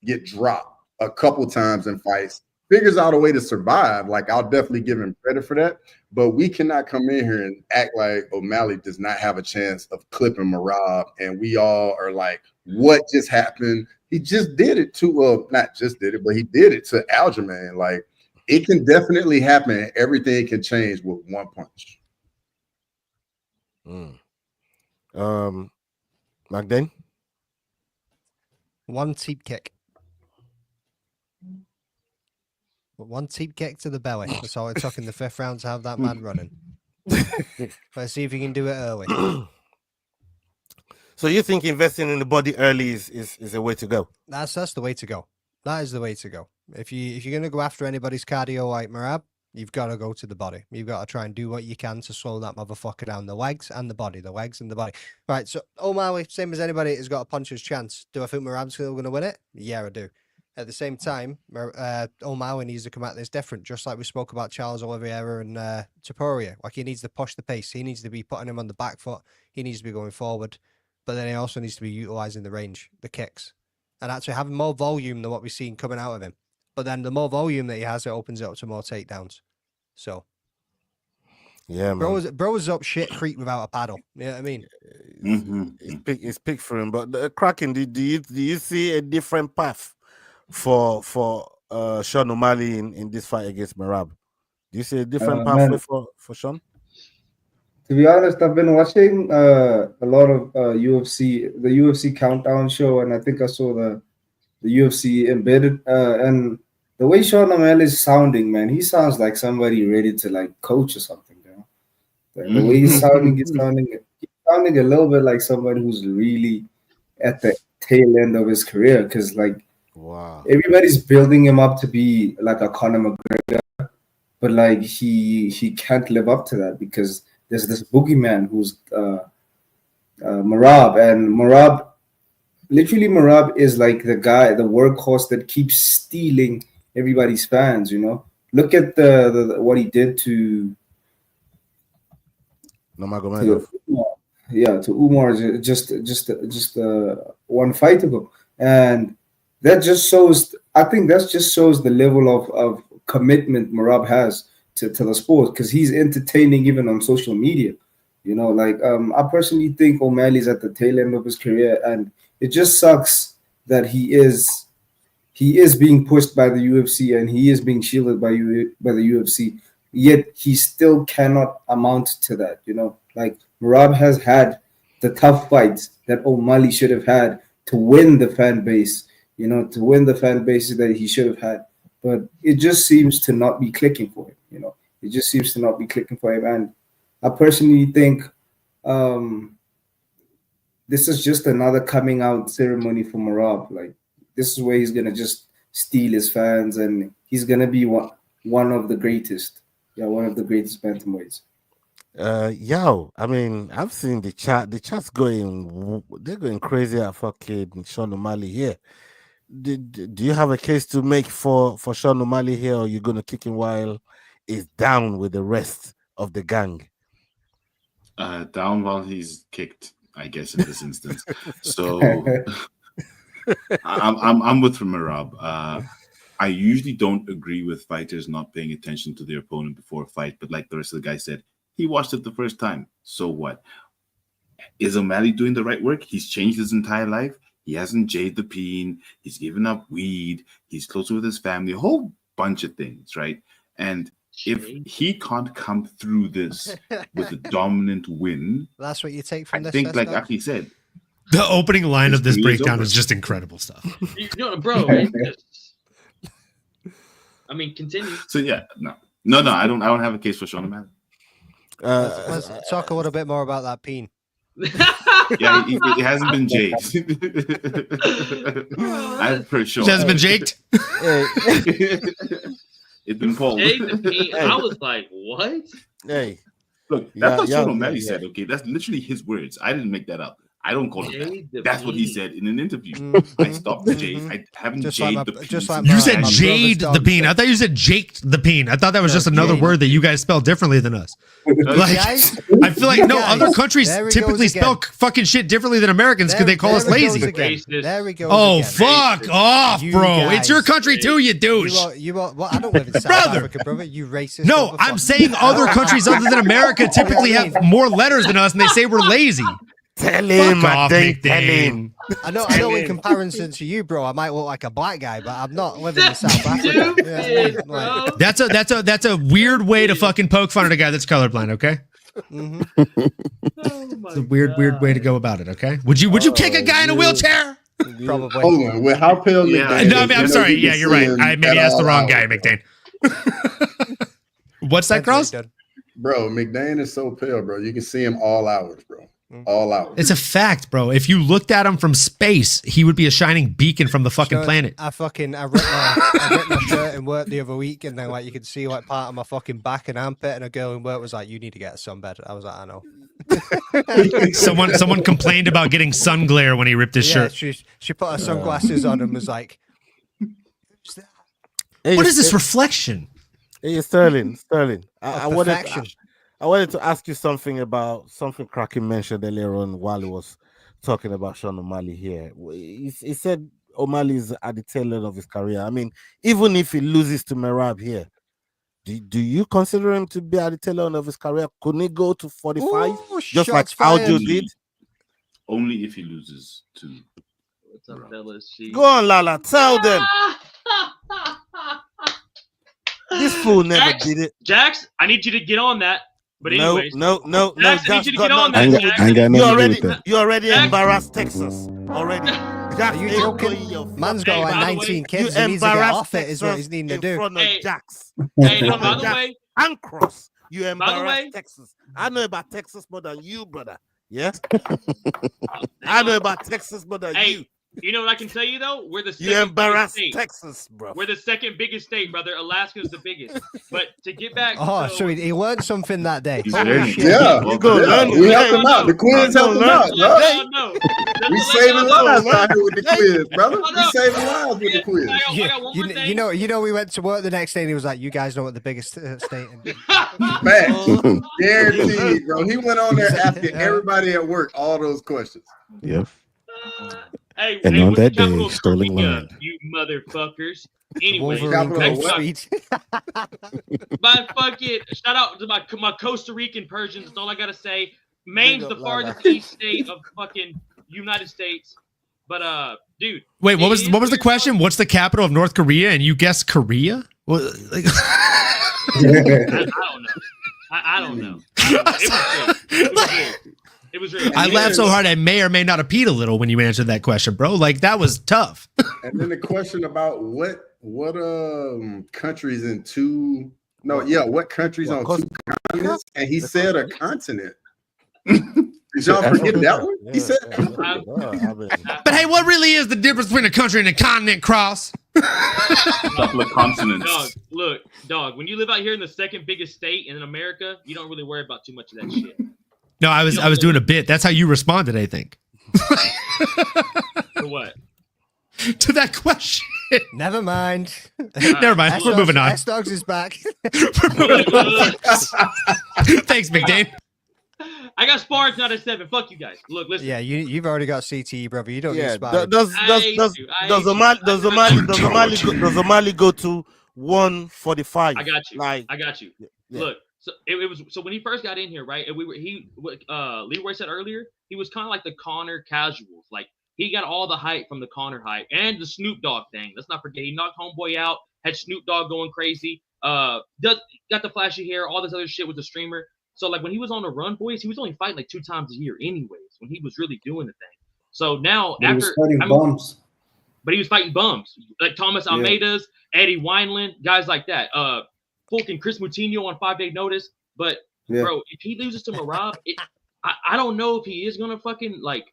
get dropped a couple times in fights. Figures out a way to survive. Like, I'll definitely give him credit for that. But we cannot come in here and act like O'Malley does not have a chance of clipping Merab. And we all are like, what just happened? He just did it to, not just did it, but he did it to Aljamain. Like, it can definitely happen. Everything can change with one punch. Magdane? One teep kick. One teep kick to the belly. That's all it took in the 5th round to have that man running. Let's see if he can do it early. So you think investing in the body early is a way to go? That's the way to go. That is the way to go. If you're gonna go after anybody's cardio like Merab, you've got to go to the body. You've got to try and do what you can to slow that motherfucker down. The legs and the body. The legs and the body. Right. So O'Malley, same as anybody, has got a puncher's chance. Do I think Merab's still gonna win it? Yeah, I do. At the same time, O'Malley needs to come at this different, just like we spoke about Charles Oliveira and Topuria. Like, he needs to push the pace. He needs to be putting him on the back foot. He needs to be going forward. But then he also needs to be utilizing the range, the kicks, and actually having more volume than what we've seen coming out of him. But then the more volume that he has, it opens it up to more takedowns. So, yeah, man. Bro was up shit creek without a paddle. You know what I mean? It's big for him. But Kraken, do you see a different path for Sean O'Malley in this fight against Merab? Do you see a different Man, pathway for Sean? to be honest, I've been watching a lot of the UFC countdown show, and I think I saw the UFC embedded, and the way Sean O'Malley is sounding, man, he sounds like somebody ready to like coach or something. You know? Like, the way he's sounding a little bit like somebody who's really at the tail end of his career, because like everybody's building him up to be like a Conor McGregor, but like he can't live up to that because there's this boogeyman who's Merab, and Merab is like the guy, the workhorse that keeps stealing everybody's fans. You know, look at the what he did to Nurmagomedov. To Umar just one fight ago, and that just shows. I think that just shows the level of commitment Merab has to the sport, because he's entertaining even on social media. You know, like I personally think O'Malley's at the tail end of his career, and it just sucks that he is being pushed by the UFC and he is being shielded by the UFC. Yet he still cannot amount to that. You know, like Merab has had the tough fights that O'Malley should have had to win the fan base. You know, to win the fan base that he should have had, but it just seems to not be clicking for him. You know, it just seems to not be clicking for him, and I personally think this is just another coming out ceremony for Merab. Like, this is where he's gonna just steal his fans, and he's gonna be one of the greatest. Yeah, one of the greatest bantamweights. I mean, I've seen the chat. The chat's they're going crazy at fucking Sean O'Malley here. Do you have a case to make for Sean O'Malley here, or you're gonna kick him while he's down with the rest of the gang? Down while he's kicked, I guess, in this instance. So I'm with Merab. I usually don't agree with fighters not paying attention to their opponent before a fight, but like the rest of the guys said, he watched it the first time. So what? Is O'Malley doing the right work? He's changed his entire life. He hasn't jaded the peen. He's given up weed. He's closer with his family. A whole bunch of things, right? And if he can't come through this with a dominant win, that's what you take from this. I think, like Aki said, the opening line of this breakdown is just incredible stuff. Bro. I mean, continue. So yeah, no, I don't have a case for Sean O'Malley. Let's talk a little bit more about that peen. Yeah, it hasn't been jaked. I'm pretty sure. It hasn't been jaked? It's been pulled. I was like, what? Hey. Look, that's what Sean O'Malley said, okay? That's literally his words. I didn't make that up. I don't call it that. That's what he said in an interview. I stopped the jade. I haven't jaded the peen. You said jade the peen. I thought you said jaked the peen. I thought that was just another word that you guys spell differently than us. Like, I feel like other countries typically spell fucking shit differently than Americans because they call us lazy. There we go. Oh, fuck off, bro. It's your country too, you douche. You are, well, I don't live in South Africa, brother. You racist. No, I'm saying other countries other than America typically have more letters than us and they say we're lazy. Tell him, Fuck off, tell him. I know in comparison to you, bro, I might look like a black guy, but I'm not living in South Africa. That's a weird way to fucking poke fun at a guy that's colorblind, okay? It's a weird way to go about it, okay? Would you kick a guy in a wheelchair? Probably. Hold on, with how pale McDane No, I mean, I'm sorry. Yeah, you're right. I maybe asked the wrong guy, McDane. What's that, Cross? Bro, McDane is so pale, bro. You can see him all hours, bro. All hours. It's a fact, bro. If you looked at him from space, he would be a shining beacon from the fucking planet. I ripped my shirt in work the other week, and then like you could see like part of my fucking back and armpit, and a girl in work was like, "You need to get a sunbed." I was like, "I know." Someone complained about getting sun glare when he ripped his shirt. She put her sunglasses on and was like, "What is this reflection?" Hey, Sterling. I wanted to ask you something about something Kraken mentioned earlier on while he was talking about Sean O'Malley here. He said O'Malley's at the tail end of his career. I mean, even if he loses to Merab here, do you consider him to be at the tail end of his career? Couldn't he go to 45? Just like Aljo did? Only if he loses to What's up, fellas? Go on, Lala. Tell them. This fool never did it. Jax, I need you to get on that. But anyways, no. Jax, I need you to get on I that. ain't got nothing to do with that. You already embarrassed Texas already. Are you joking? Man's got like 19 kids. He needs to get off it. Is what he's needing to do. Hey, Jax. Hey, no, by the way, and Cross. You by the way, embarrassed Texas. I know about Texas more than you, brother. Yes. I know about Texas more than you. You know what I can tell you though? We're the second You embarrassed biggest state. Texas, bro. We're the second biggest state, brother. Alaska's the biggest. But to get back, Oh, so he learned something that day. Yeah, you go learn. We helped him out. The quiz helped him out, bro. We saving lives out here with the quiz, brother. We saving lives with the quiz. You know, we went to work the next day and he was like, "You guys know what the biggest state?" Facts. Guaranteed, bro. He went on there asking everybody at work all those questions. Yep. Hey, and on that day, capital Sterling Korea, learned. you motherfuckers. Anyway, my fucking shout out to my Costa Rican Persians. That's all I gotta say. Maine's the farthest east state of fucking United States. But dude. Wait, what was the question? What's the capital of North Korea? And you guessed Korea? Well, like... I don't know. It was really I laughed so hard I may or may not have peed a little when you answered that question, bro. Like that was tough. And then the question about what countries in two? No, yeah, what countries on two continents? And he said a continent. Did y'all forget that one? He said. But hey, what really is the difference between a country and a continent, Cross? Couple of consonants. Dog. When you live out here in the second biggest state in America, you don't really worry about too much of that shit. No, I was doing a bit. That's how you responded, I think. For what? To that question. Never mind. Never mind. We're moving on. S-Dogs is back. Thanks, Big Dane. I got Sparks not at 7. Fuck you guys. Look, listen. Yeah, you've already got CTE, brother. You don't need Sparks. Does Omali go to 145? I got you. Like, I got you. Yeah. Look, so it was so when he first got in here, right? And Leroy said earlier, he was kind of like the Connor casuals. Like he got all the hype from the Connor hype and the Snoop Dogg thing. Let's not forget, he knocked Homeboy out, had Snoop Dogg going crazy. Got the flashy hair, all this other shit with the streamer. So like when he was on the run, boys, he was only fighting like 2 times a year, anyways. When he was really doing the thing. So now But he was fighting bums. But he was fighting bums like Thomas Almeida's, Eddie Wineland, guys like that. Fucking Chris Moutinho on 5-day notice. But bro, if he loses to Merab, I don't know if he is gonna fucking like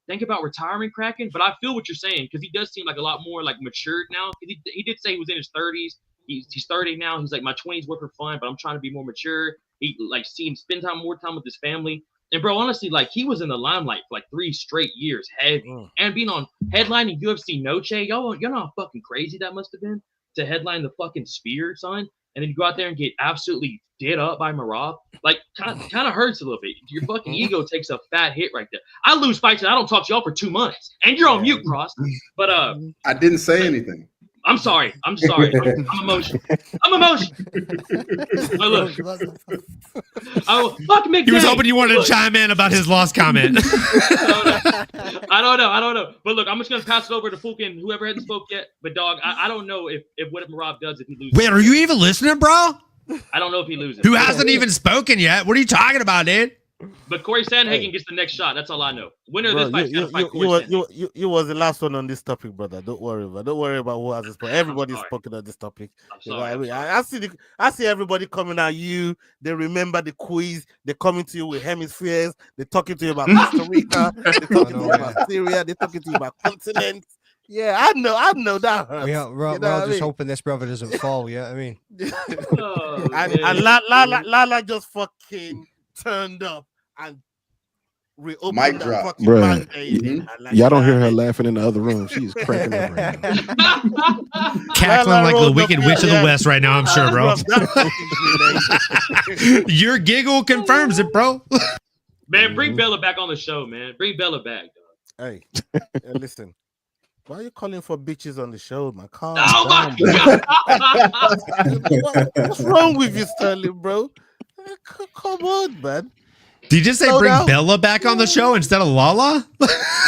think about retiring Kraken. But I feel what you're saying because he does seem like a lot more like matured now. He did say he was in his 30s. He's 30 now. He's like, my 20s were for fun, but I'm trying to be more mature. He like spend more time with his family. And bro, honestly, like he was in the limelight for like 3 straight years, heavy, and being on headlining UFC Noche. Y'all know how fucking crazy that must have been to headline the fucking Spear, son. And then you go out there and get absolutely did up by Merab. Like kind of hurts a little bit. Your fucking ego takes a fat hit right there. I lose fights and I don't talk to y'all for 2 months, and you're on mute, Cross. But I didn't say anything. I'm sorry. I'm emotional. Look. Oh, fuck McDade. He was hoping you wanted to chime in about his lost comment. I don't know. But look, I'm just gonna pass it over to fucking whoever hasn't spoke yet. But dog, I don't know if what Merab does if he loses. Wait, are you even listening, bro? I don't know if he loses. Who hasn't even spoken yet? What are you talking about, dude? But Corey Sandhagen gets the next shot. That's all I know. Winner of this fight is gonna fight Corey Sandhagen. You was the last one on this topic, brother. Don't worry about who hasn't spoken. Everybody's spoken on this topic. You know what I mean? I see everybody coming at you. They remember the quiz. They're coming to you with hemispheres. They're talking to you about Costa Rica. They're talking to you about Syria. They're talking to you about continents. Yeah, I know that hurts. We're all just hoping this brother doesn't fall. Yeah, I mean, and Lala just fucking turned up and reopened mic that drop. fucking Bruh. Y'all don't hear her laughing in the other room. She's cracking up right now. Cackling like the Wicked Witch of the West right now, I'm sure, bro. Your giggle confirms it, bro. Man, bring Bella back on the show, man. Bring Bella back, dog. Hey, listen. Why are you calling for bitches on the show, man? Calm my down, what's wrong with you, Sterling, bro? Come on, man. Did you just say bring Bella back on the show instead of Lala?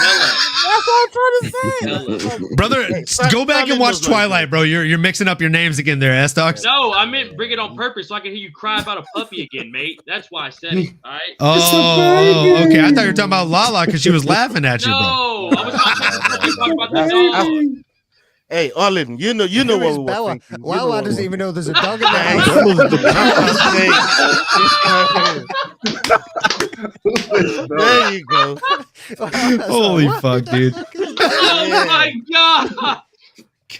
That's what I'm trying to say. Brother, go back and watch Twilight, bro. You're mixing up your names again there, S-Dogs. No, I meant bring it on purpose so I can hear you cry about a puppy again, mate. That's why I said it. All right. Oh, okay. I thought you were talking about Lala because she was laughing at you, bro. No, I was talking about the dog. Hey, Olin, you know what we were thinking. Lala doesn't even know there's a dog in the house. There you go. Holy fuck, dude. Oh my god.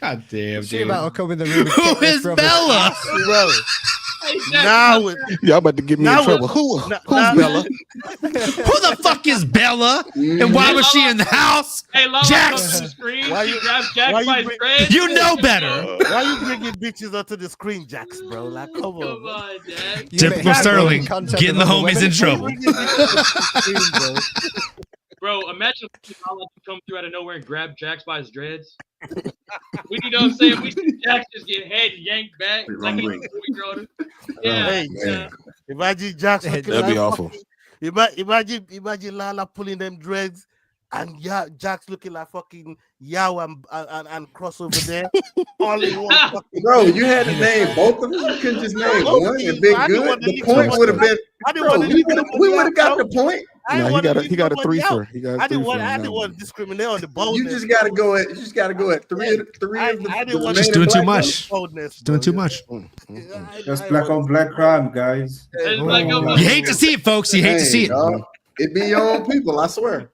God damn, She dude. about to come in the room. Who is Bella? Bro. Now, y'all about to get me in trouble. Who's Bella? Who the fuck is Bella? And why was she in the house? Hey, Lala Jax. comes to the screen. Why She you- grabs Jack why you by his bring- dreads. You know better. Why you bringing bitches onto the screen, Jax, bro? Like, come on. Come on, Jack. Typical Sterling, getting the homies in trouble. Bro, imagine if Lala come through out of nowhere and grab Jax by his dreads. You know what I'm saying? We see Jax just get head yanked back. Like he's yeah. Hey, imagine Jax. That'd be awful. Imagine Lala pulling them dreads and Jax looking like fucking Yao and crossover there. All in one fucking Bro, you had to name both of them. You couldn't just name one and been good. The point would have been. Bro, we would have got the point. No, he got a three for. I didn't want to discriminate on the boldness. You just got to go at. three of the. Just doing too much. Just doing too much. That's black on black crime, guys. You hate to see it, folks. You hate to see it. Dog. It be your own people, I swear.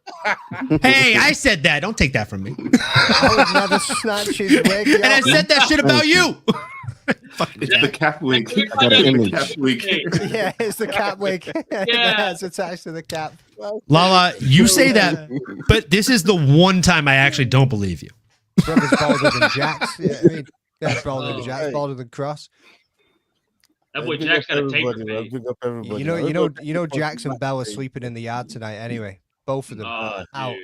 Hey, I said that. Don't take that from me. I would never snatch his wig. And I said that shit about you. It's the cap wig. I got an image. Cap wig. Yeah, it's the cap wig. Yeah. It's attached to the cap. Lala, you say that, but this is the one time I actually don't believe you. Brother's balder than Jax. Yeah, I mean, yeah, balder than Jax, balder than Cross. That boy Jack's got a taper fade. Big up everybody. You know, Jax and Bella sleeping in the yard tonight. Anyway, both of them out.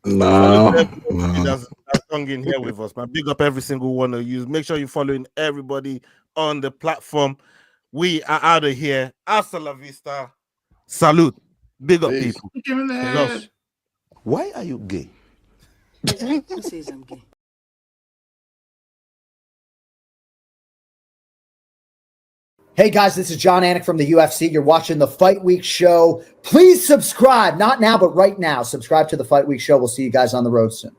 No. That's hung in here with us, man. Big up every single one of you. Make sure you're following everybody on the platform. We are out of here. Hasta la vista. Salute. Big up, people. Love. Why are you gay? Who says I'm gay? Hey guys, this is John Anik from the UFC. You're watching the Fight Week show. Please subscribe. Not now, but right now. Subscribe to the Fight Week show. We'll see you guys on the road soon.